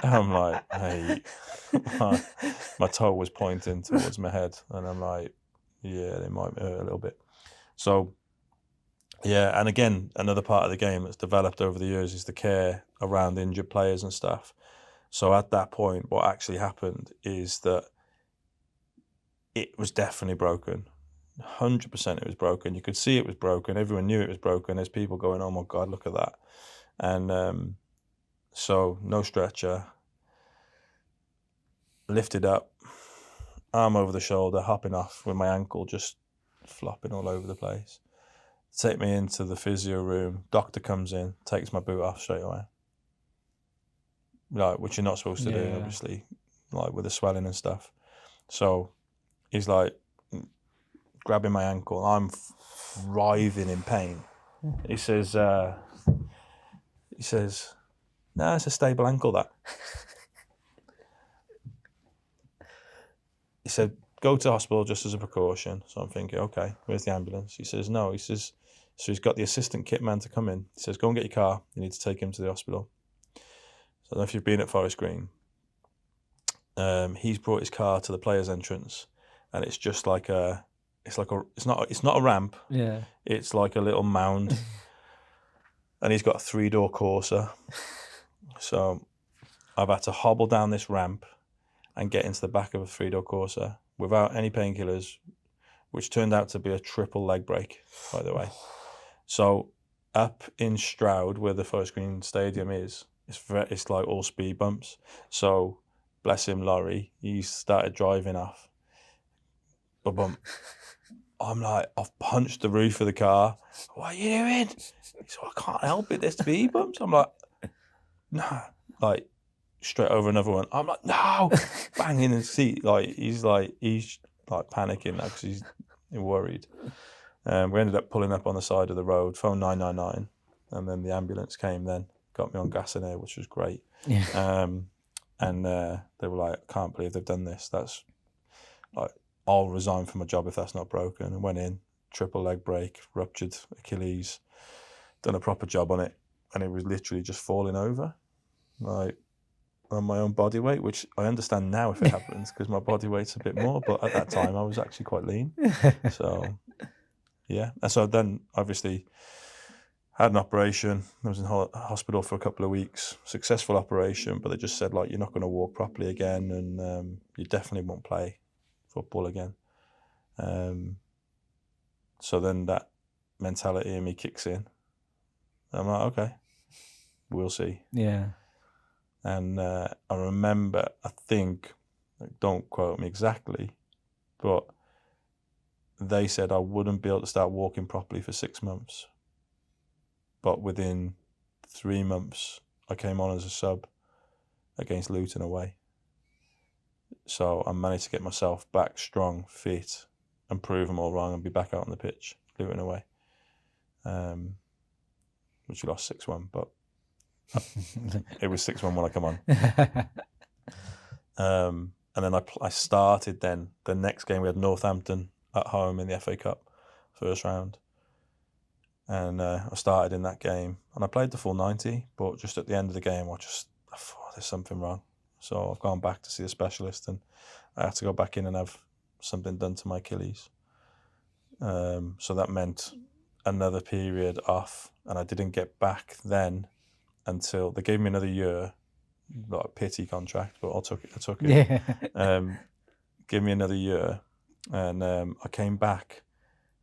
I'm like, hey, my toe was pointing towards my head, and I'm like, yeah, it might hurt a little bit. So yeah, and again, another part of the game that's developed over the years is the care around injured players and stuff. So at that point, what actually happened is that it was definitely broken. 100% it was broken. You could see it was broken. Everyone knew it was broken. There's people going, oh my God, look at that. And so no stretcher, lifted up, arm over the shoulder, hopping off with my ankle just flopping all over the place. Take me into the physio room. Doctor comes in, takes my boot off straight away. Like, which you're not supposed to do, obviously, like with the swelling and stuff. So he's like grabbing my ankle. I'm writhing in pain. He says, "No, it's a stable ankle, that." He said, "Go to hospital just as a precaution." So I'm thinking, okay, where's the ambulance? He says, no. He says, so he's got the assistant kit man to come in. He says, go and get your car. You need to take him to the hospital. So I don't know if you've been at Forest Green. He's brought his car to the players' entrance, and it's just like it's not a ramp. Yeah. It's like a little mound, and he's got a 3-door Corsa. So I've had to hobble down this ramp, and get into the back of a three-door Corsa without any painkillers, which turned out to be a triple leg break, by the way. So up in Stroud, where the Forest Green Stadium is, it's like all speed bumps. So bless him, Laurie, he started driving off. Ba-bump. I'm like, I've punched the roof of the car. What are you doing? He said, I can't help it. There's speed bumps. I'm like, nah. Like, straight over another one. I'm like, no. Banging the seat. He's panicking now because he's worried. We ended up pulling up on the side of the road, phone 999, and then the ambulance came then, got me on gas and air, which was great. Yeah. And they were like, I can't believe they've done this. That's like, I'll resign from my job if that's not broken. And went in, triple leg break, ruptured Achilles, done a proper job on it, and it was literally just falling over, like on my own body weight, which I understand now if it happens because my body weight's a bit more, but at that time I was actually quite lean. So yeah, and so then obviously had an operation. I was in hospital for a couple of weeks, successful operation, but they just said like, you're not going to walk properly again, and you definitely won't play football again. So then that mentality in me kicks in. I'm like, okay, we'll see. Yeah. And I remember, I think, don't quote me exactly, but they said I wouldn't be able to start walking properly for 6 months. But within 3 months, I came on as a sub against Luton away. So I managed to get myself back strong, fit, and prove them all wrong and be back out on the pitch, Luton away. Which we lost 6-1, but it was 6-1 when I come on. And then I started then. The next game we had Northampton at home in the FA Cup, first round. And I started in that game. And I played the full 90, but just at the end of the game, I thought there's something wrong. So I've gone back to see a specialist, and I had to go back in and have something done to my Achilles. So that meant another period off, and I didn't get back then until they gave me another year, like a pity contract, but I took it. Yeah. Give me another year, and I came back.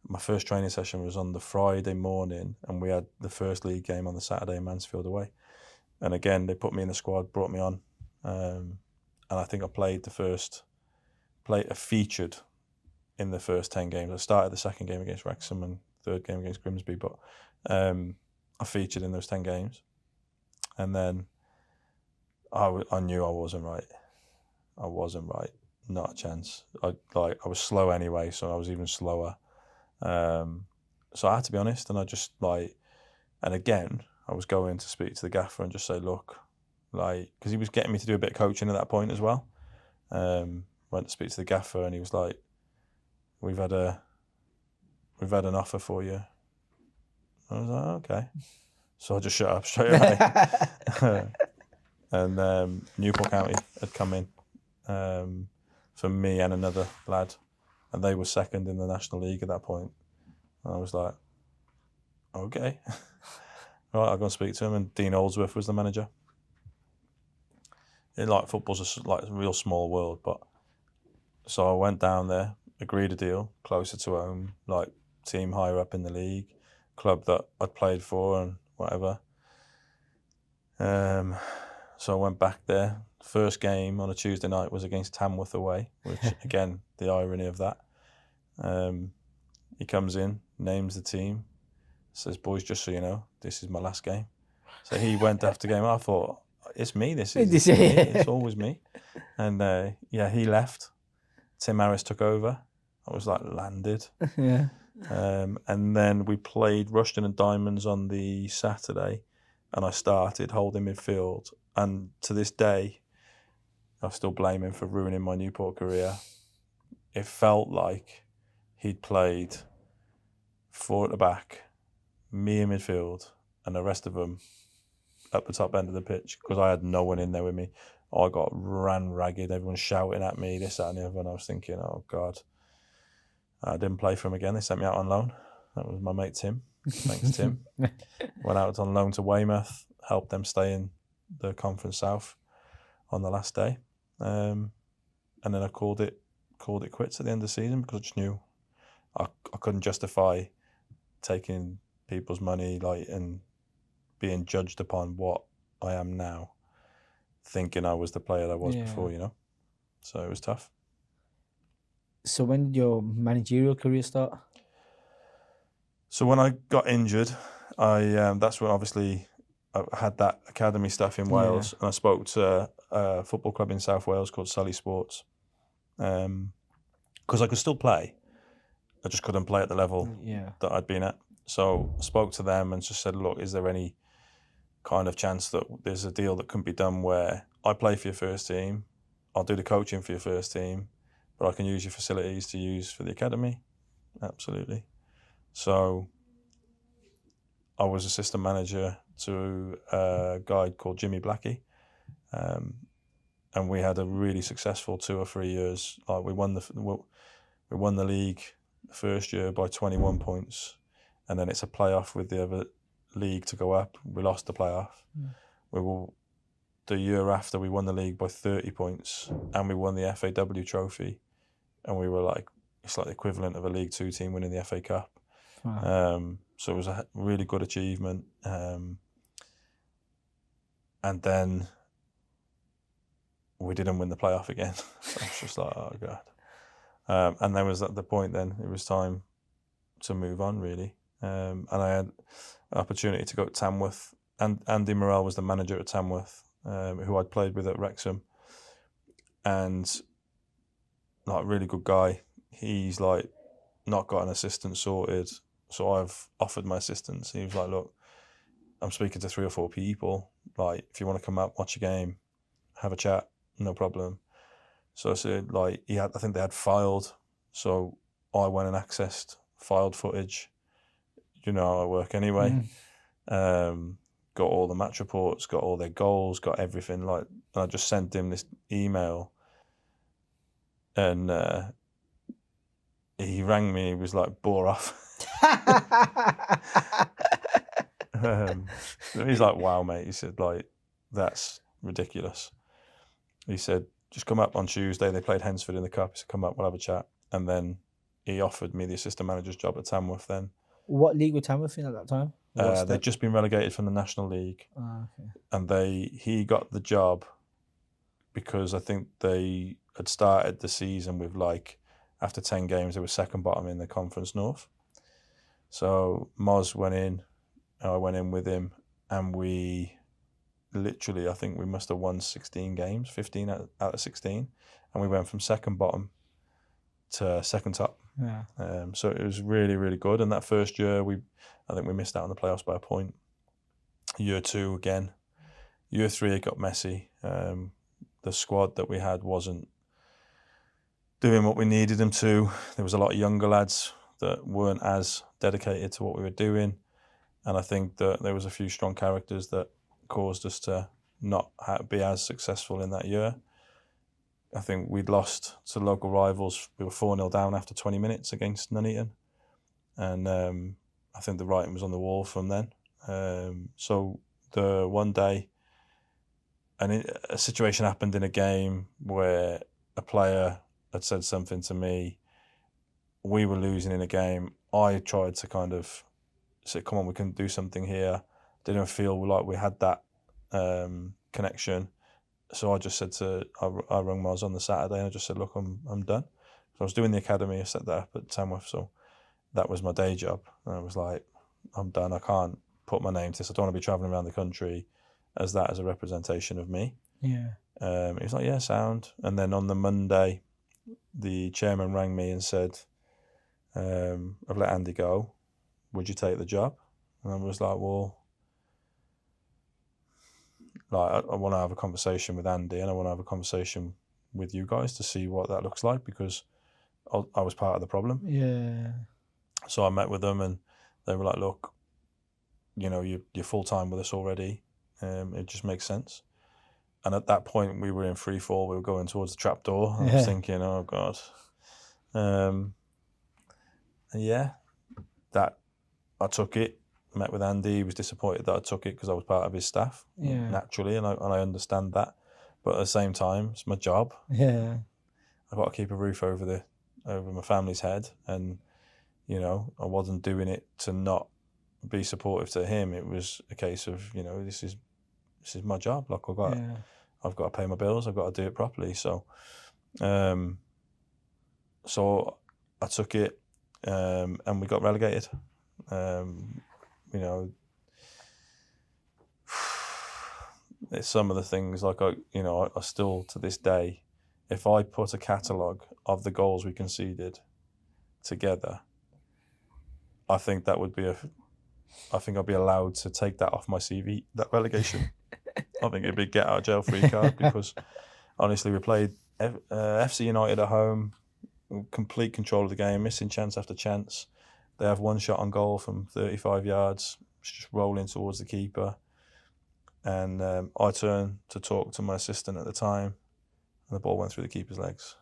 My first training session was on the Friday morning, and we had the first league game on the Saturday in Mansfield away. And again, they put me in the squad, brought me on, and I think I featured in the first 10 games. I started the second game against Wrexham and third game against Grimsby, but I featured in those 10 games. And then I knew I wasn't right. Not a chance. I was slow anyway, so I was even slower. So I had to be honest, and I just and again, I was going to speak to the gaffer and just say, look, because he was getting me to do a bit of coaching at that point as well. Went to speak to the gaffer, and he was like, we've had an offer for you. I was like, okay. So I just shut up straight away. And Newport County had come in for me and another lad, and they were second in the National League at that point. And I was like, okay. Right, I'll go and speak to him, and Dean Oldsworth was the manager. Football's a real small world, but so I went down there, agreed a deal closer to home, team higher up in the league, club that I'd played for and whatever. So I went back there. First game on a Tuesday night was against Tamworth away, which again, the irony of that. He comes in, names the team, says, boys, just so you know, this is my last game. So he went after game. I thought, it's me, this is me. It's always me. And he left. Tim Harris took over. I was landed. Yeah. And then we played Rushden and Diamonds on the Saturday, and I started holding midfield. And to this day, I still blame him for ruining my Newport career. It felt like he'd played 4 at the back, me in midfield, and the rest of them at the top end of the pitch, because I had no one in there with me. I got ran ragged, everyone shouting at me, this, that and the other, and I was thinking, oh God. I didn't play for him again. They sent me out on loan. That was my mate Tim. Thanks, Tim. Went out on loan to Weymouth, helped them stay in the Conference South on the last day. and then I called it quits at the end of the season because I just knew I couldn't justify taking people's money and being judged upon what I am now, thinking I was the player I was before, So it was tough. So when did your managerial career start? So when I got injured, that's when obviously I had that academy stuff in Wales, and I spoke to a football club in South Wales called Salisbury, because I could still play. I just couldn't play at the level that I'd been at. So I spoke to them and just said, look, is there any kind of chance that there's a deal that can be done where I play for your first team, I'll do the coaching for your first team, but I can use your facilities to use for the academy? Absolutely. So I was assistant manager to a guy called Jimmy Blackie, and we had a really successful 2 or 3 years. We won the league the first year by 21 points, and then it's a playoff with the other league to go up. We lost the playoff. The year after, we won the league by 30 points, and we won the FAW trophy, and we were it's like the equivalent of a League 2 team winning the FA Cup. Wow. So it was a really good achievement. And then we didn't win the playoff again. So I was just like, oh God. And then was at the point then it was time to move on, really. And I had an opportunity to go to Tamworth. And Andy Morrell was the manager at Tamworth, who I'd played with at Wrexham. And a really good guy. He's not got an assistant sorted. So I've offered my assistance. He was like, look, I'm speaking to 3 or 4 people. If you want to come up, watch a game, have a chat, no problem. So I said, I think they had filed. So I went and accessed filed footage. You know how I work anyway. Got all the match reports, got all their goals, got everything. And I just sent him this email. And he rang me. He was like, bore off. He's like, wow, mate. He said, that's ridiculous. He said, just come up on Tuesday. They played Hensford in the Cup. He said, come up, we'll have a chat. And then he offered me the assistant manager's job at Tamworth then. What league were Tamworth in at that time? They'd just been relegated from the National League. Okay. And he got the job because I think they had started the season with after 10 games, they were second bottom in the Conference North. So Moz went in, I went in with him, and we literally, I think we must have won 16 games, 15 out of 16, and we went from second bottom to second top. Yeah. So it was really, really good. And that first year, I think we missed out on the playoffs by a point. Year 2 again. Year 3, it got messy. The squad that we had wasn't doing what we needed them to. There was a lot of younger lads that weren't as dedicated to what we were doing. And I think that there was a few strong characters that caused us to not be as successful in that year. I think we'd lost to local rivals. We were 4-0 down after 20 minutes against Nuneaton. And I think the writing was on the wall from then. So the one day, a situation happened in a game where a player had said something to me. We were losing in a game. I tried to kind of say, come on, we can do something here. Didn't feel like we had that connection. So I just said I rang Moz on the Saturday and I just said, look, I'm done. So I was doing the academy, I set that up at Tamworth. So that was my day job. And I was like, I'm done. I can't put my name to this. I don't want to be travelling around the country as a representation of me. Yeah. He was like, yeah, sound. And then on the Monday, the chairman rang me and said, I've let Andy go. Would you take the job? And I was like, well, I want to have a conversation with Andy and I want to have a conversation with you guys to see what that looks like, because I was part of the problem. Yeah. So I met with them and they were like, look, you're full-time with us already. It just makes sense. And at that point, we were in free fall. We were going towards the trapdoor. I was thinking, oh, God. That I took it, met with Andy. He was disappointed that I took it because I was part of his staff, naturally, and I understand that. But at the same time, it's my job. Yeah. I've got to keep a roof over my family's head, and you know, I wasn't doing it to not be supportive to him. It was a case of, you know, this is my job. Like I've got to pay my bills. I've got to do it properly. So, so I took it, and we got relegated. You know, it's some of the things like I still to this day, if I put a catalogue of the goals we conceded together, I think that would be I think I'd be allowed to take that off my CV, that relegation. I think it'd be get out of jail free card, because honestly, we played FC United at home, complete control of the game, missing chance after chance. They have one shot on goal from 35 yards, just rolling towards the keeper. And I turned to talk to my assistant at the time, and the ball went through the keeper's legs.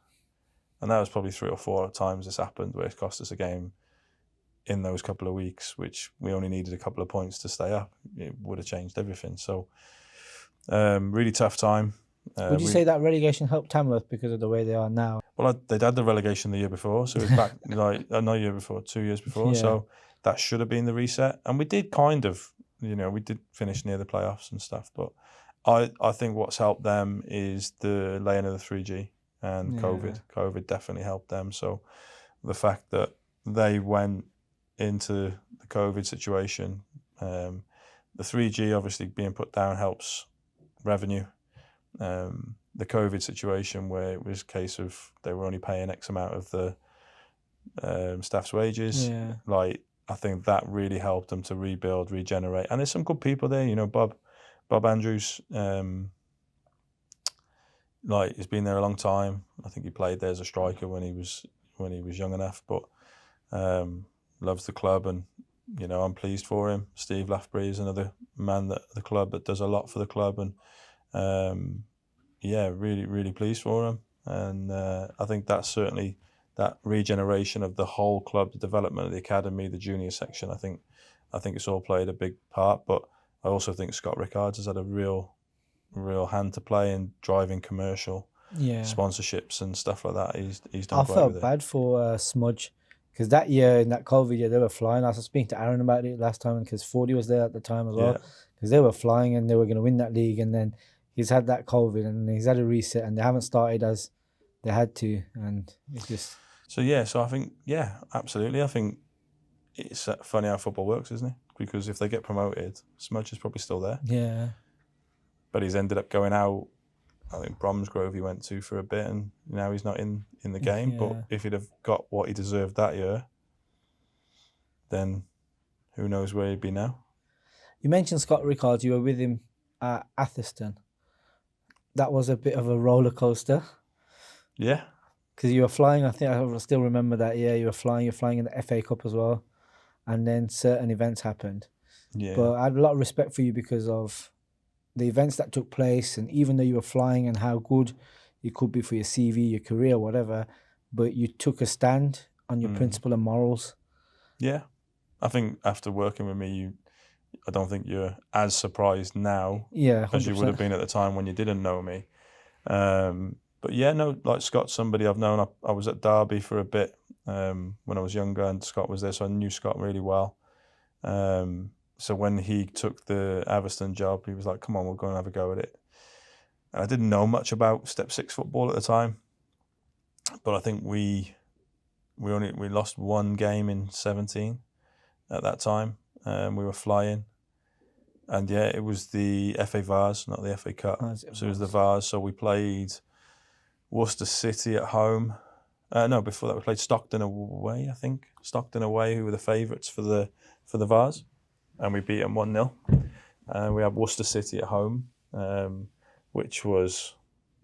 And that was probably 3 or 4 times this happened, where it cost us a game in those couple of weeks, which we only needed a couple of points to stay up. It would have changed everything. So really tough time. Would you say that relegation helped Tamworth because of the way they are now? Well, they'd had the relegation the year before, so it was back not year before, 2 years before. Yeah. So that should have been the reset, and we did kind of, you know, we did finish near the playoffs and stuff. But I think what's helped them is the laying of the 3G and COVID. COVID definitely helped them. So the fact that they went into the COVID situation, the 3G obviously being put down helps revenue. The COVID situation, where it was a case of they were only paying X amount of the staff's wages, like I think that really helped them to rebuild, regenerate. And there's some good people there, you know, Bob Andrews, like he's been there a long time. I think he played there as a striker when he was young enough, but loves the club, and you know, I'm pleased for him. Steve Lafbury is another man at the club that does a lot for the club, and really, really pleased for him. And I think that's certainly that regeneration of the whole club, the development of the academy, the junior section. I think it's all played a big part. But I also think Scott Rickards has had a real hand to play in driving commercial sponsorships and stuff like that. He's done. I felt bad for Smudge, because that year, in that COVID year, they were flying. I was speaking to Aaron about it last time, because Fordy was there at the time as well, because they were flying and they were going to win that league, and then he's had that COVID and he's had a reset, and they haven't started as they had to, and it's just... So I think, absolutely. I think it's funny how football works, isn't it? Because if they get promoted, Smudge is probably still there. Yeah. But he's ended up going out. I think Bromsgrove he went to for a bit, and now he's not in the game. But if he'd have got what he deserved that year, then who knows where he'd be now. You mentioned Scott Rickards. You were with him at Atherstone. That was a bit of a roller coaster. Yeah. Because you were flying, I think I still remember that year, you're flying in the FA Cup as well. And then certain events happened. Yeah. But I had a lot of respect for you because of the events that took place, and even though you were flying and how good it could be for your CV, your career, whatever, but you took a stand on your principle and morals. Yeah. I think after working with me, I don't think you're as surprised now as you would have been at the time when you didn't know me. But like Scott's somebody I've known. I was at Derby for a bit when I was younger, and Scott was there, so I knew Scott really well. So when he took the Atherstone job, he was like, "Come on, we'll go and have a go at it." And I didn't know much about Step 6 football at the time, but I think we lost one game in 17 at that time. We were flying. And it was the FA Vars, not the FA Cup. So it was the Vars. So we played Worcester City at home. No, before that we played Stockton away, I think. Stockton away, who were the favourites for the Vars. And we beat them 1-0. And we had Worcester City at home, which was,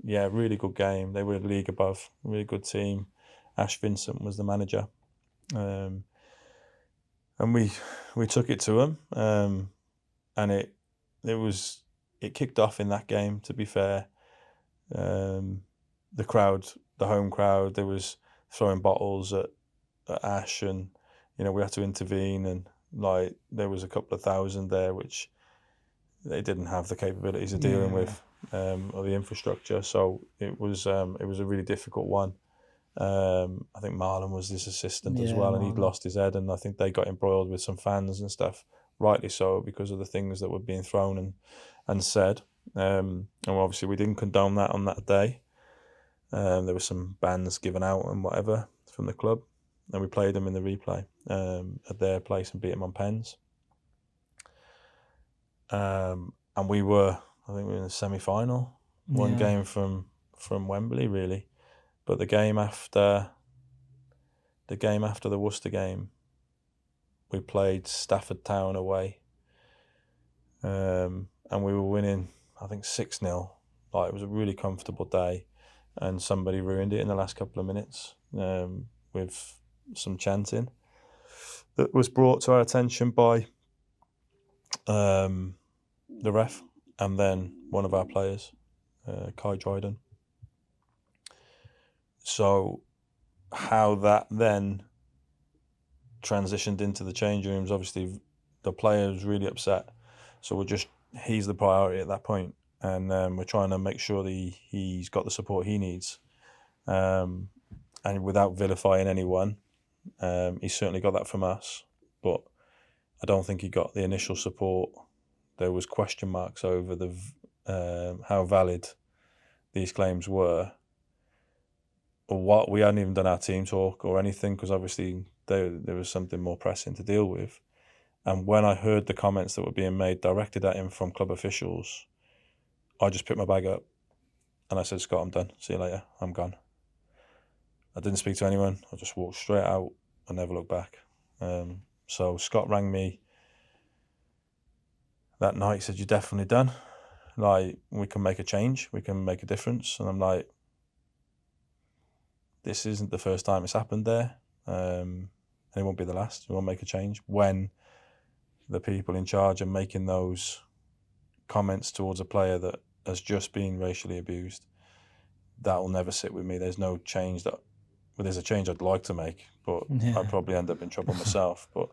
a really good game. They were a league above, a really good team. Ash Vincent was the manager. And we took it to them. And it kicked off in that game, to be fair. The crowd, the home crowd, there was throwing bottles at Ash, and we had to intervene, and like there was a couple of thousand there, which they didn't have the capabilities of dealing with, or the infrastructure. So it was a really difficult one. I think Marlon was his assistant as Yeah, well, and he'd Marlon. lost his head, and I think they got embroiled with some fans and stuff, rightly so, because of the things that were being thrown and said. And obviously we didn't condone that on that day. There were some bans given out and whatever from the club, and we played them in the replay at their place and beat them on pens. And we were, I think we were in the semi-final, one Yeah. game from Wembley, really. But the game after the Worcester game, we played Stafford Town away, and we were winning, I think 6-0. Like, it was a really comfortable day, and somebody ruined it in the last couple of minutes with some chanting that was brought to our attention by the ref and then one of our players, Kai Dryden. So how that then transitioned into the change rooms, obviously the player was really upset. So he's the priority at that point, and we're trying to make sure that he's got the support he needs. And without vilifying anyone, he certainly got that from us, but I don't think he got the initial support. There was question marks over how valid these claims were, or what. We hadn't even done our team talk or anything, because obviously there was something more pressing to deal with. And when I heard the comments that were being made directed at him from club officials, I just picked my bag up and I said, Scott, I'm done. See you later. I'm gone. I didn't speak to anyone. I just walked straight out and never looked back. So Scott rang me that night. He said, "You're definitely done. Like, we can make a change. We can make a difference." And I'm like, this isn't the first time it's happened there. And it won't be the last. We won't make a change. When the people in charge are making those comments towards a player that has just been racially abused, that will never sit with me. There's no change well, there's a change I'd like to make, but Yeah. I'd probably end up in trouble myself. But,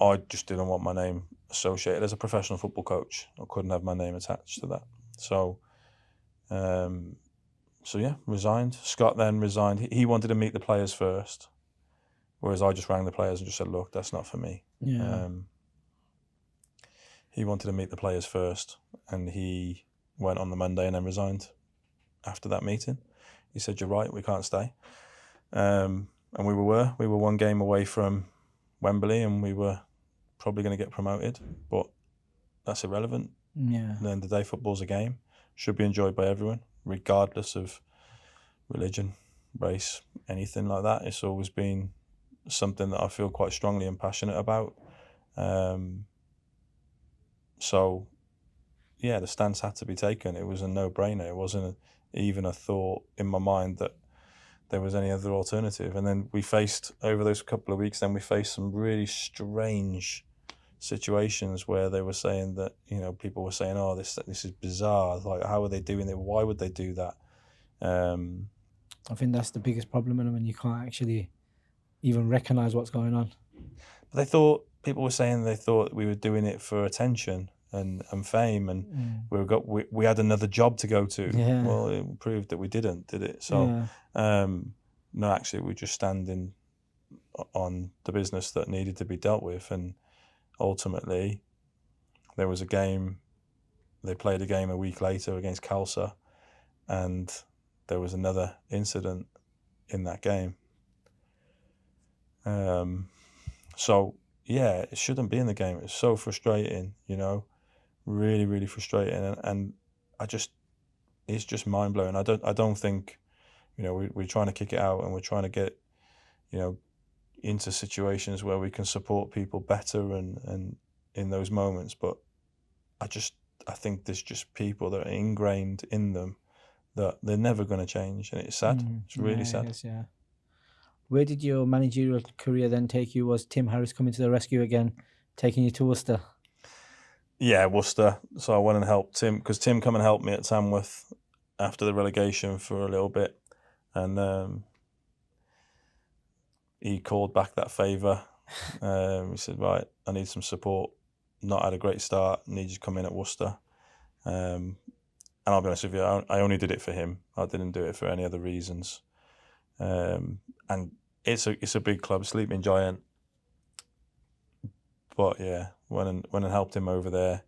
I just didn't want my name associated as a professional football coach. I couldn't have my name attached to that. So yeah, resigned. Scott then resigned. He wanted to meet the players first, whereas I just rang the players and just said, look, that's not for me. Yeah. He wanted to meet the players first, and he went on the Monday and then resigned after that meeting. He said, you're right, we can't stay. And we were one game away from Wembley, and we were probably going to get promoted, but that's irrelevant. Yeah. At the end of the day, football's a game, should be enjoyed by everyone, regardless of religion, race, anything like that. It's always been something that I feel quite strongly and passionate about. So, yeah, the stance had to be taken. It was a no-brainer. It wasn't even a thought in my mind that there was any other alternative. And then over those couple of weeks, we faced some really strange situations where they were saying that, people were saying, oh, this is bizarre. Like, how are they doing it? Why would they do that? I think that's the biggest problem when you can't actually even recognise what's going on. But people were saying they thought we were doing it for attention and fame, and we had another job to go to. Yeah. Well, it proved that we didn't, did it? So, no, actually, we just standing on the business that needed to be dealt with, and ultimately, there was a game. They played a game a week later against Calsa, and there was another incident in that game. So yeah, it shouldn't be in the game. It's so frustrating, really, really frustrating, and it's just mind blowing. I don't think, we're trying to kick it out, and we're trying to get, into situations where we can support people better and in those moments. But I think there's just people that are ingrained in them that they're never going to change, and it's sad. It's really sad. Yes, yeah. Where did your managerial career then take you? Was Tim Harris coming to the rescue again, taking you to Worcester? Yeah, Worcester. So I went and helped Tim, because Tim come and helped me at Tamworth after the relegation for a little bit, and he called back that favour. He said, right, I need some support. Not had a great start. Need you to come in at Worcester. And I'll be honest with you, I only did it for him. I didn't do it for any other reasons. And it's a big club, Sleeping Giant. But yeah, went and helped him over there.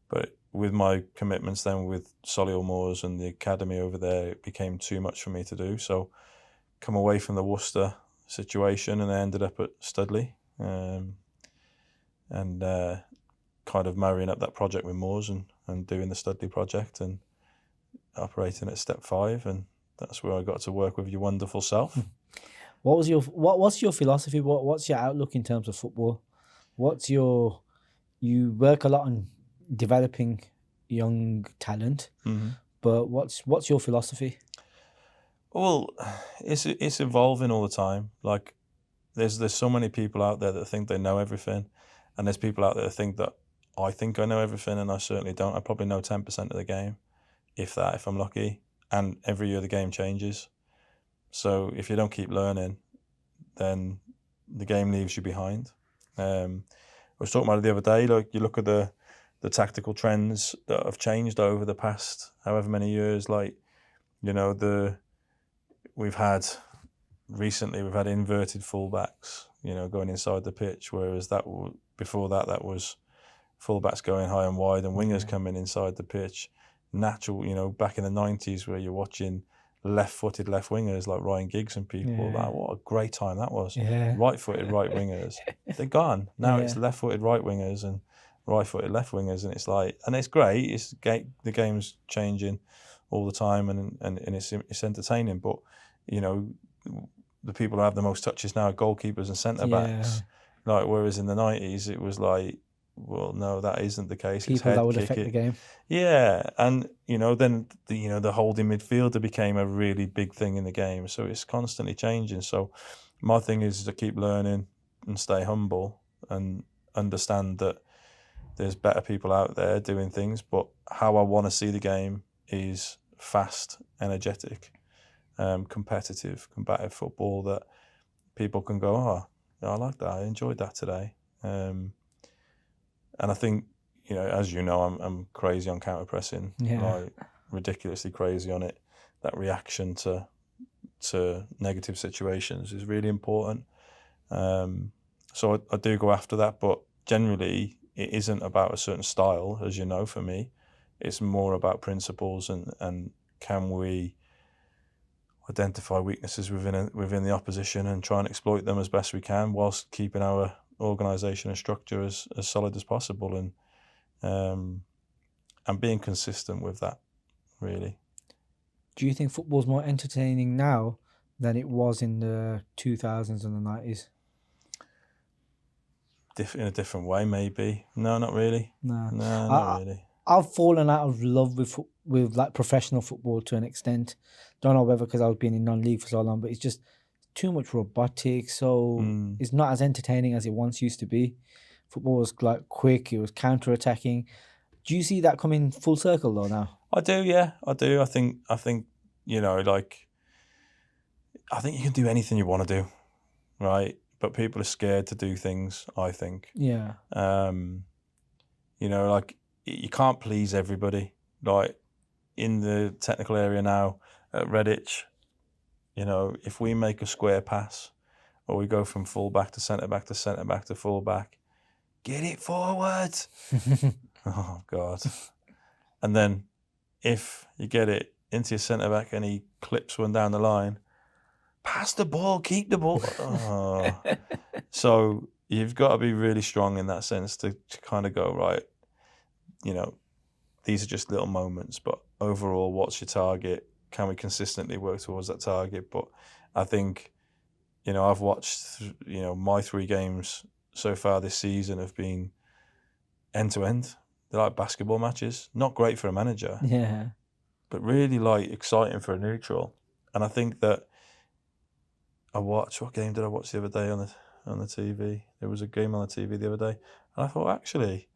But with my commitments then with Solihull Moors and the academy over there, it became too much for me to do. So come away from the Worcester situation, and I ended up at Studley, and kind of marrying up that project with Moors and doing the Studley project and operating at Step 5, and that's where I got to work with your wonderful self. What's your philosophy? What's your outlook in terms of football? You work a lot on developing young talent, but what's your philosophy? Well, it's evolving all the time. Like there's so many people out there that think they know everything, and there's people out there that think that I think I know everything, and I certainly don't. I probably know 10% of the game, if I'm lucky. And every year the game changes. So if you don't keep learning, then the game leaves you behind. I was talking about it the other day. Like you look at the tactical trends that have changed over the past however many years. Like we've had inverted fullbacks, going inside the pitch, whereas before that was fullbacks going high and wide and wingers coming inside the pitch. Natural, back in the 90s where you're watching left-footed left wingers like Ryan Giggs and people. Yeah. What a great time that was. Yeah. Right-footed right wingers. They're gone. Now it's left-footed right wingers and right-footed left wingers, and it's like, and it's great. The game's changing all the time, and it's entertaining. But the people who have the most touches now are goalkeepers and centre backs. Like whereas in the 90s it was like, well, no, that isn't the case. People that would affect the game. Yeah, and then the holding midfielder became a really big thing in the game. So it's constantly changing. So my thing is to keep learning and stay humble and understand that there's better people out there doing things. But how I want to see the game is fast, energetic, combative football that people can go, oh, I like that. I enjoyed that today. And I think, as you know, I'm crazy on counter pressing, like ridiculously crazy on it. That reaction to negative situations is really important. So I do go after that, but generally it isn't about a certain style, as you know, for me. It's more about principles and can we identify weaknesses within the opposition and try and exploit them as best we can whilst keeping our organisation and structure as solid as possible, and being consistent with that, really. Do you think football's more entertaining now than it was in the 2000s and the 90s? In a different way, maybe. No, not really. No, not really. I've fallen out of love with like professional football to an extent. Don't know whether because I was being in non-league for so long, but it's just too much robotic, so it's not as entertaining as it once used to be. Football was like quick, it was counter-attacking. Do you see that coming full circle though now? I do, yeah, I do. I think like I think you can do anything you want to do, right? But people are scared to do things, I think. Yeah. Like you can't please everybody. Like in the technical area now at Redditch, if we make a square pass or we go from full back to centre back to centre back to full back, get it forward. Oh God. And then if you get it into your centre back and he clips one down the line, pass the ball, keep the ball. Oh. So you've got to be really strong in that sense to kind of go, right, these are just little moments, but overall, what's your target? Can we consistently work towards that target? But I think, I've watched, my 3 games so far this season have been end to end. They're like basketball matches. Not great for a manager. Yeah. But really like exciting for a neutral. And I think that what game did I watch the other day on the TV? There was a game on the TV the other day. And I thought, actually,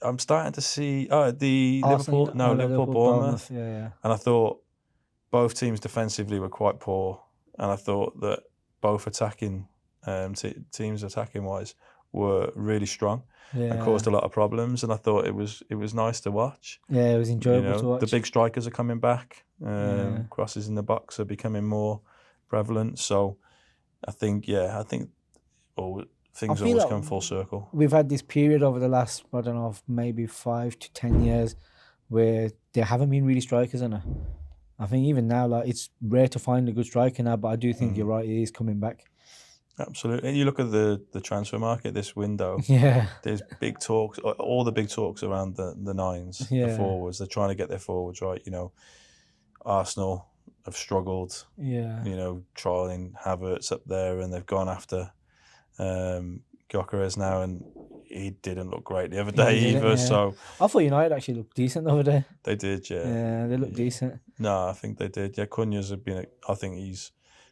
I'm starting to see the Liverpool Bournemouth. Yeah. And I thought both teams defensively were quite poor, and I thought that both attacking teams attacking wise were really strong and caused a lot of problems. And I thought it was nice to watch. Yeah, it was enjoyable to watch. The big strikers are coming back. Crosses in the box are becoming more prevalent. So I think all I things feel always like come full circle. we've had this period over the last, I don't know, maybe 5 to 10 years where there haven't been really strikers in it. I think even now, like, it's rare to find a good striker now, but I do think you're right, it is coming back. Absolutely. And you look at the transfer market this window. Yeah, There's big talks, all the big talks around the nines, the yeah, forwards. They're trying to get their forwards right. You know, Arsenal have struggled. yeah. You know, trialing Havertz up there, and they've gone after Gyökeres now, and he didn't look great the other day He did it, either. yeah. So I thought United actually looked decent the other day. they did, yeah. Yeah, they look decent. No, I think they did. Yeah, Cunha's have been. I think he's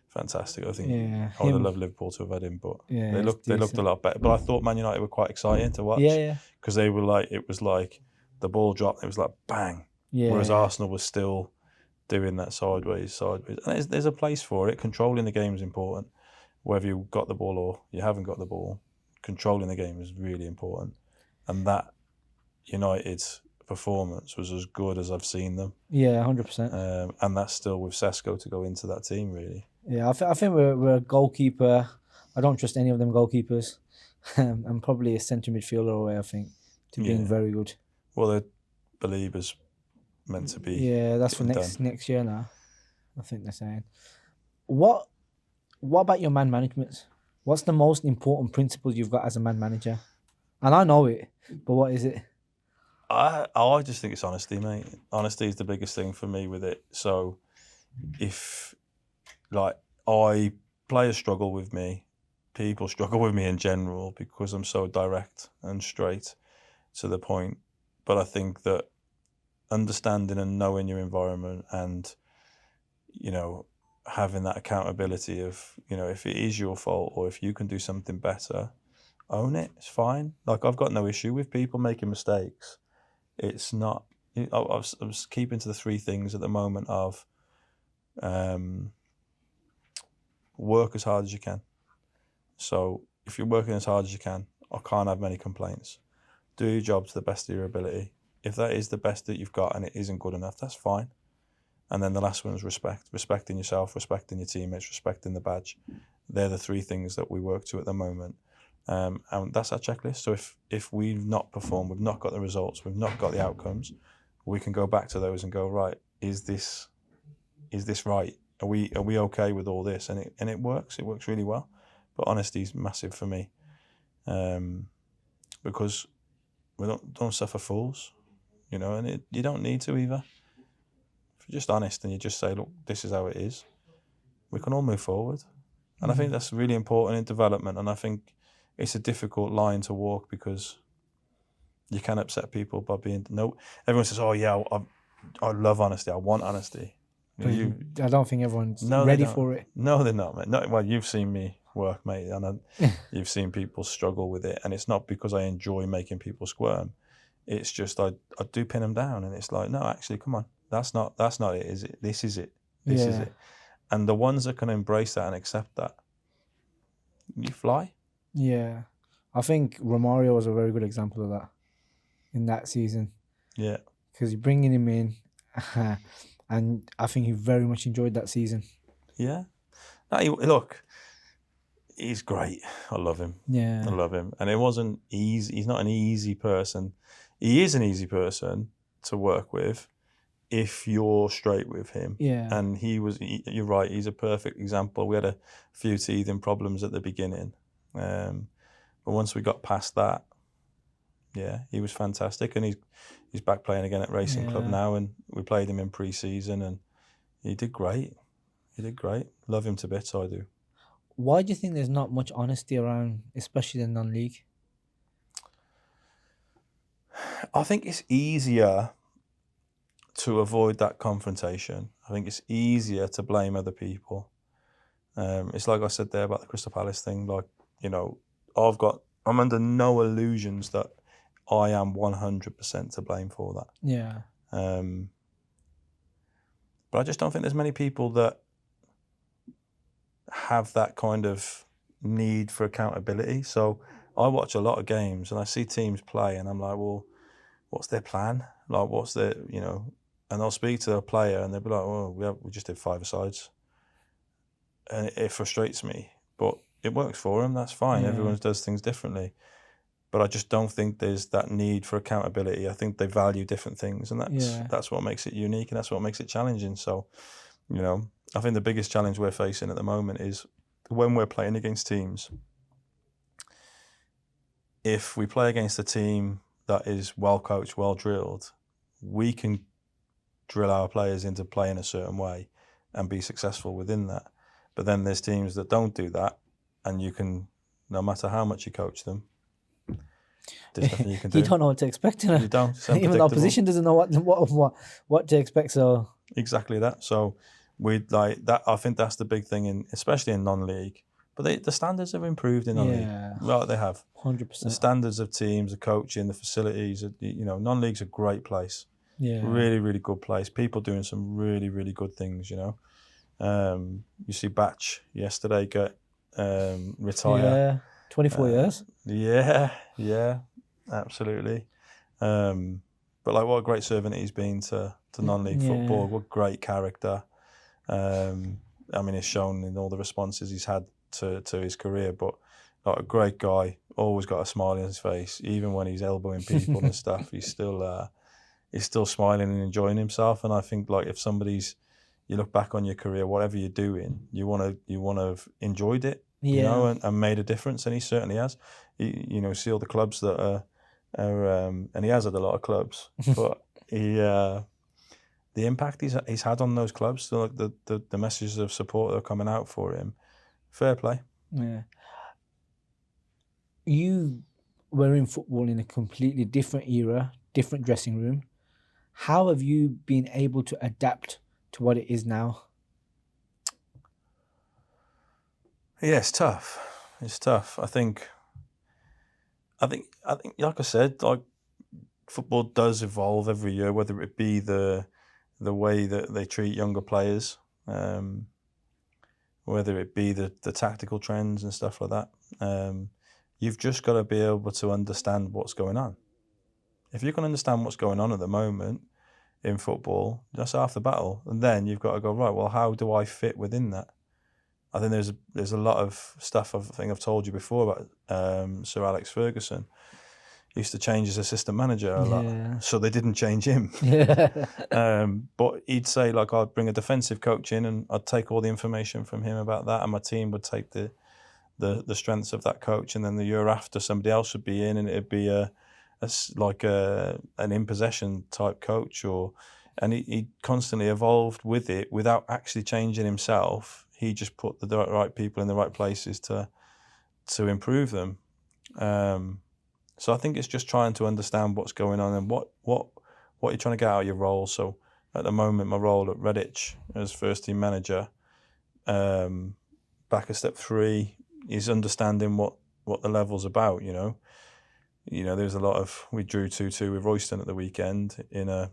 fantastic. I think Yeah, I would have him. loved Liverpool to have had him, but Yeah, they it's looked a decent. lot better. But I thought Man United were quite exciting to watch. Yeah, Because they were like, it was like the ball dropped, it was like bang. yeah. Whereas Arsenal was still doing that sideways. And there's a place for it. Controlling the game is important. Whether you got the ball or you haven't got the ball, controlling the game is really important. And that United's performance was as good as I've seen them. Yeah, 100%. And that's still with Sesko to go into that team, really. Yeah, I think we're a goalkeeper. I don't trust any of them goalkeepers. I'm probably a centre midfielder away, I think, to being very good. Well, the Beliebers meant to be. Yeah, that's for getting done. next year now. I think they're saying. What about your man management? What's the most important principles you've got as a man manager? And I know it, but what is it? I just think it's honesty, mate. Honesty is the biggest thing for me with it. So if players struggle with me, people struggle with me in general because I'm so direct and straight to the point. But I think that understanding and knowing your environment and, having that accountability of, if it is your fault or if you can do something better, own it. It's fine. Like, I've got no issue with people making mistakes. It's not. I was keeping to the three things at the moment of work as hard as you can. So if you're working as hard as you can, I can't have many complaints. Do your job to the best of your ability. If that is the best that you've got and it isn't good enough, that's fine. And then the last one is respect. Respecting yourself, respecting your teammates, respecting the badge. They're the three things that we work to at the moment. And that's our checklist. So if we've not performed, we've not got the results, we've not got the outcomes, we can go back to those and go, right, is this right? Are we okay with all this? And it works. It works really well. But honesty is massive for me, because we don't suffer fools, and you don't need to either. If you're just honest and you just say, look, this is how it is, we can all move forward. And I think that's really important in development. And I think it's a difficult line to walk because you can upset people by being everyone says, oh yeah, I love honesty, I want honesty. I don't think everyone's No, ready for it. No, they're not, mate. Well, you've seen me work, mate, and you've seen people struggle with it, and it's not because I enjoy making people squirm. It's just I do pin them down, and it's like, no, actually, come on, that's not it, is it? This is it. This is it. And the ones that can embrace that and accept that, you fly. Yeah, I think Romario was a very good example of that in that season. Yeah, because you're bringing him in. And I think he very much enjoyed that season. Yeah. No, look, he's great. I love him. Yeah. I love him. And it wasn't easy. He's not an easy person. He is an easy person to work with if you're straight with him. Yeah. And you're right, he's a perfect example. We had a few teething problems at the beginning. But once we got past that, yeah, he was fantastic. And he's back playing again at Racing Club now, and we played him in pre-season, and he did great. Love him to bits, I do. Why do you think there's not much honesty around, especially in non-league? I think it's easier to avoid that confrontation. I think it's easier to blame other people. It's like I said there about the Crystal Palace thing. Like, I'm under no illusions that I am 100% to blame for that. Yeah. But I just don't think there's many people that have that kind of need for accountability. So I watch a lot of games and I see teams play and I'm like, well, what's their plan? Like, what's their, and I'll speak to a player and they'll be like, oh, we just did 5-a-sides. and it frustrates me. But it works for them. That's fine. Yeah. Everyone does things differently. But I just don't think there's that need for accountability. I think they value different things, and that's what makes it unique, and that's what makes it challenging. So, I think the biggest challenge we're facing at the moment is when we're playing against teams. If we play against a team that is well coached, well drilled, we can drill our players into playing a certain way and be successful within that. But then there's teams that don't do that, and you can, no matter how much you coach them, there's nothing you can do. You don't know what to expect. You don't. It's Even the unpredictable. opposition doesn't know what to expect. So Exactly that. So we'd like that. I think that's the big thing, especially in non-league. But the standards have improved in non-league. Yeah. Well, they have. 100%. The standards of teams, the coaching, the facilities. Non-league's a great place. Yeah. Really, really good place. People doing some really, really good things. You see Batch yesterday get retire. Yeah. 24 years. Yeah, absolutely. But like, what a great servant he's been to non-league football. What great character. It's shown in all the responses he's had to his career. But like, a great guy, always got a smile on his face, even when he's elbowing people and stuff. He's still smiling and enjoying himself. And I think, like, if you look back on your career, whatever you're doing, you want to have enjoyed it. And made a difference, and he certainly has. See all the clubs that are and he has had a lot of clubs, but the impact he's had on those clubs, so like the messages of support that are coming out for him, fair play. Yeah. You were in football in a completely different era, different dressing room. How have you been able to adapt to what it is now? Yeah, it's tough. I think, like I said, like, football does evolve every year, whether it be the way that they treat younger players, whether it be the tactical trends and stuff like that. You've just got to be able to understand what's going on. If you can understand what's going on at the moment in football, that's half the battle. And then you've got to go, right, well, how do I fit within that? I think there's a lot of stuff I've told you before about Sir Alex Ferguson. He used to change his assistant manager a lot, so they didn't change him. But he'd say, like, I'd bring a defensive coach in, and I'd take all the information from him about that, and my team would take the strengths of that coach, and then the year after somebody else would be in, and it'd be an in possession type coach, and he constantly evolved with it without actually changing himself. He just put the right people in the right places to improve them. So I think it's just trying to understand what's going on and what you're trying to get out of your role. So at the moment, my role at Redditch as first team manager, back at step 3, is understanding what the level's about. There's a lot of, we drew 2-2 with Royston at the weekend in a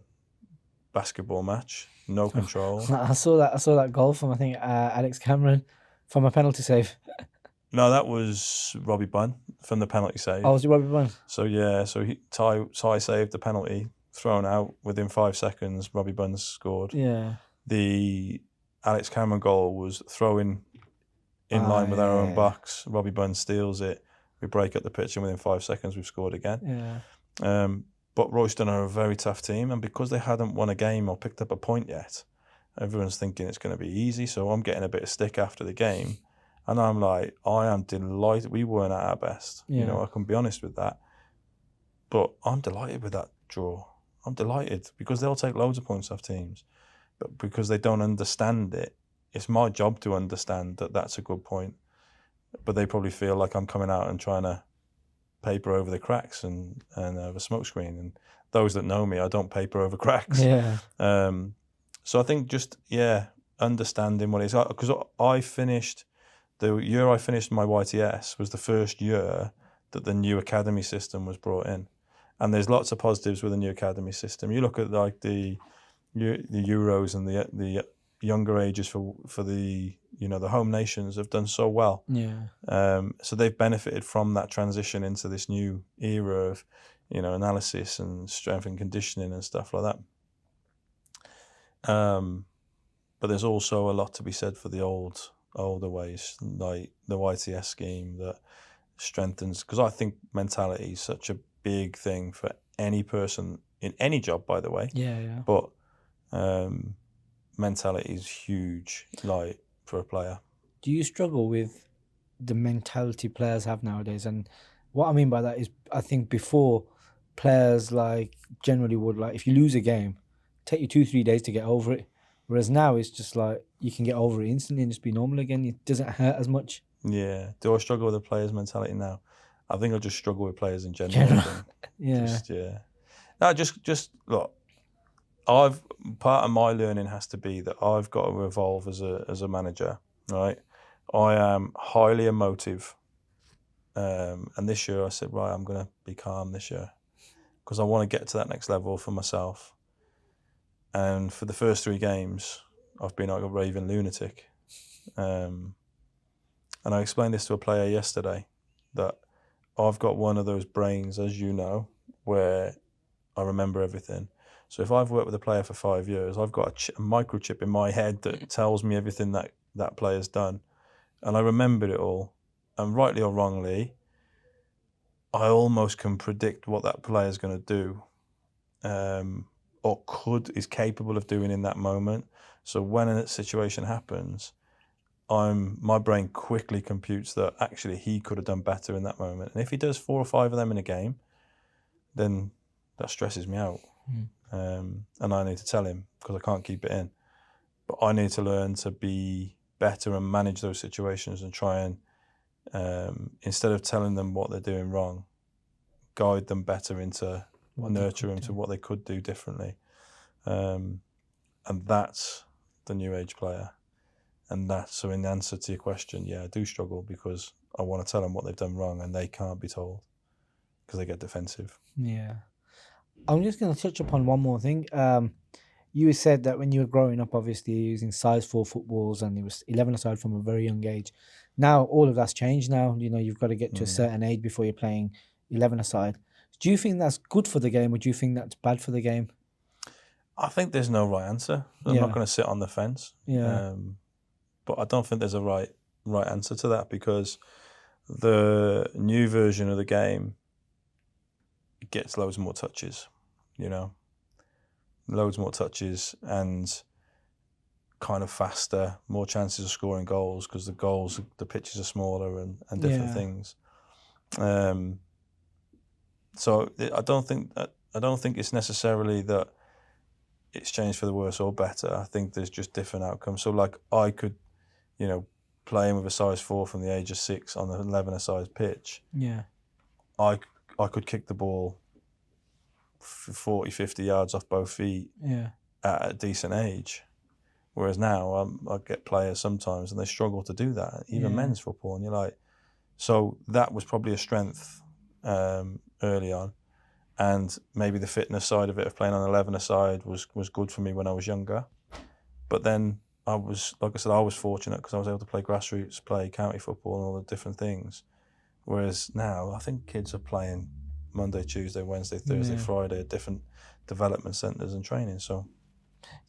basketball match, no control. I saw that goal from, I think, Alex Cameron from a penalty save. No, that was Robbie Bunn from the penalty save. Oh, was it Robbie Bunn? So yeah, Ty saved the penalty, thrown out within 5 seconds. Robbie Bunn scored. Yeah. The Alex Cameron goal was throwing in line with our own box. Robbie Bunn steals it. We break up the pitch, and within 5 seconds we've scored again. Yeah. But Royston are a very tough team, and because they hadn't won a game or picked up a point yet, everyone's thinking it's going to be easy. So I'm getting a bit of stick after the game, and I'm like, I am delighted. We weren't at our best. Yeah. I can be honest with that. But I'm delighted with that draw. I'm delighted because they'll take loads of points off teams, but because they don't understand it, it's my job to understand that that's a good point. But they probably feel like I'm coming out and trying to paper over the cracks and have a smoke screen. And those that know me, I don't paper over cracks. Yeah. So I think just, understanding what it is. Because the year I finished my YTS was the first year that the new academy system was brought in. And there's lots of positives with the new academy system. You look at like the Euros and the younger ages for the the home nations have done so well. Yeah. So they've benefited from that transition into this new era of analysis and strength and conditioning and stuff like that. But there's also a lot to be said for the old older ways, like the YTS scheme that strengthens, because I think mentality is such a big thing for any person in any job, by the way. Yeah. But mentality is huge, like for a player. Do you struggle with the mentality players have nowadays? And what I mean by that is, I think before players like generally would, like, if you lose a game, take you 2-3 days to get over it. Whereas now it's just like you can get over it instantly and just be normal again. It doesn't hurt as much. Yeah. Do I struggle with a player's mentality now? I think I just struggle with players in general. General. I think Yeah. just No, just look. I've Part of my learning has to be that I've got to evolve as a manager, right? I am highly emotive, and this year I said, right, I'm going to be calm this year because I want to get to that next level for myself. And for the first 3 games, I've been like a raving lunatic. And I explained this to a player yesterday, that I've got one of those brains, as you know, where I remember everything. So if I've worked with a player for 5 years, I've got a microchip in my head that tells me everything that player's done. And I remembered it all. And rightly or wrongly, I almost can predict what that player's going to do, or is capable of doing in that moment. So when a situation happens, my brain quickly computes that actually he could have done better in that moment. And if he does 4 or 5 of them in a game, then that stresses me out. And I need to tell him because I can't keep it in. But I need to learn to be better and manage those situations and try and, instead of telling them what they're doing wrong, guide them better into nurture them to what they could do differently. And that's the new age player. And so in answer to your question, yeah, I do struggle because I want to tell them what they've done wrong and they can't be told because they get defensive. Yeah. I'm just going to touch upon one more thing. You said that when you were growing up, obviously using size 4 footballs and it was 11-a-side from a very young age. Now all of that's changed. Now you've got to get to a certain age before you're playing 11-a-side. Do you think that's good for the game, or do you think that's bad for the game? I think there's no right answer. I'm not going to sit on the fence. Yeah. But I don't think there's a right answer to that, because the new version of the game gets loads more touches, loads more touches and kind of faster, more chances of scoring goals because the pitches are smaller and different things. So I don't think it's necessarily that it's changed for the worse or better. I think there's just different outcomes. So like I could, playing with a size 4 from the age of 6 on an 11-a-side pitch. Yeah. I could kick the ball 40, 50 yards off both feet at a decent age. Whereas now I get players sometimes and they struggle to do that, even men's football. And you're like, so that was probably a strength early on. And maybe the fitness side of it, of playing on 11-a-side was good for me when I was younger. But then I was fortunate because I was able to play grassroots, play county football and all the different things. Whereas now I think kids are playing Monday, Tuesday, Wednesday, Thursday, Friday at different development centres and training. So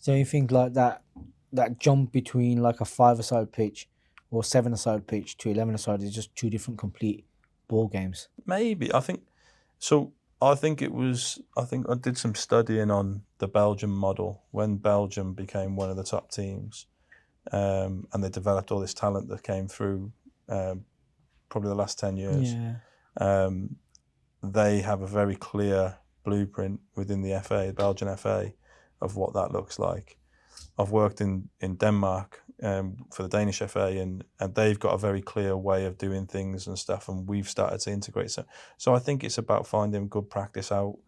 you think like that jump between like a 5-a-side pitch or 7-a-side pitch to 11-a-side is just 2 different complete ball games? Maybe. I think I did some studying on the Belgian model when Belgium became one of the top teams, and they developed all this talent that came through probably the last 10 years. They have a very clear blueprint within the FA, Belgian FA, of what that looks like. I've worked in Denmark for the Danish FA, and they've got a very clear way of doing things and stuff, and we've started to integrate. So I think it's about finding good practice out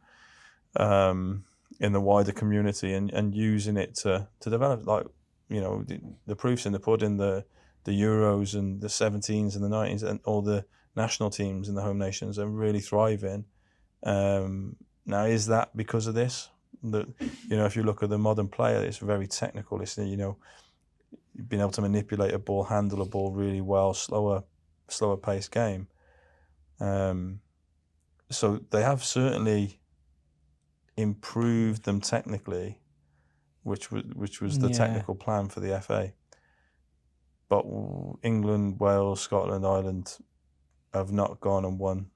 in the wider community and using it to develop. Like, the proof's in the pudding, the Euros and the 17s and the 19s and all the national teams in the home nations are really thriving. Now, is that because of this? That, if you look at the modern player, it's very technical. It's, being able to manipulate a ball, handle a ball really well, slower paced game. So they have certainly improved them technically, which was the technical plan for the FA. but England, Wales, Scotland, Ireland have not gone and won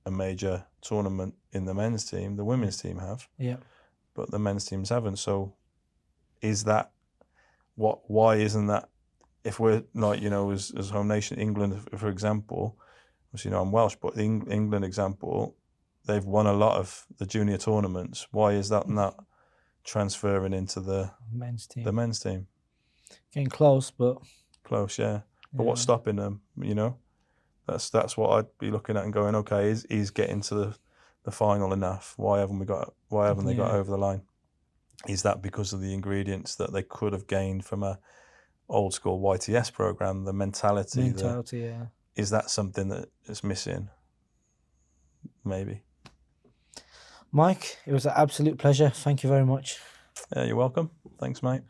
a major tournament in the men's team. The women's team have, Yeah. but the men's teams haven't. So is that why isn't that, if we're like, as home nation, England, for example, obviously, I'm Welsh, but the England example, they've won a lot of the junior tournaments. Why is that not transferring into the Men's team. men's team? Getting close, but Close, yeah. But what's stopping them? That's what I'd be looking at and going, okay, is getting to the final enough? Why haven't they got over the line? Is that because of the ingredients that they could have gained from a old school YTS program, the mentality? Yeah. Is that something that is missing? Maybe. Mike, it was an absolute pleasure. Thank you very much. Yeah, you're welcome. Thanks, mate.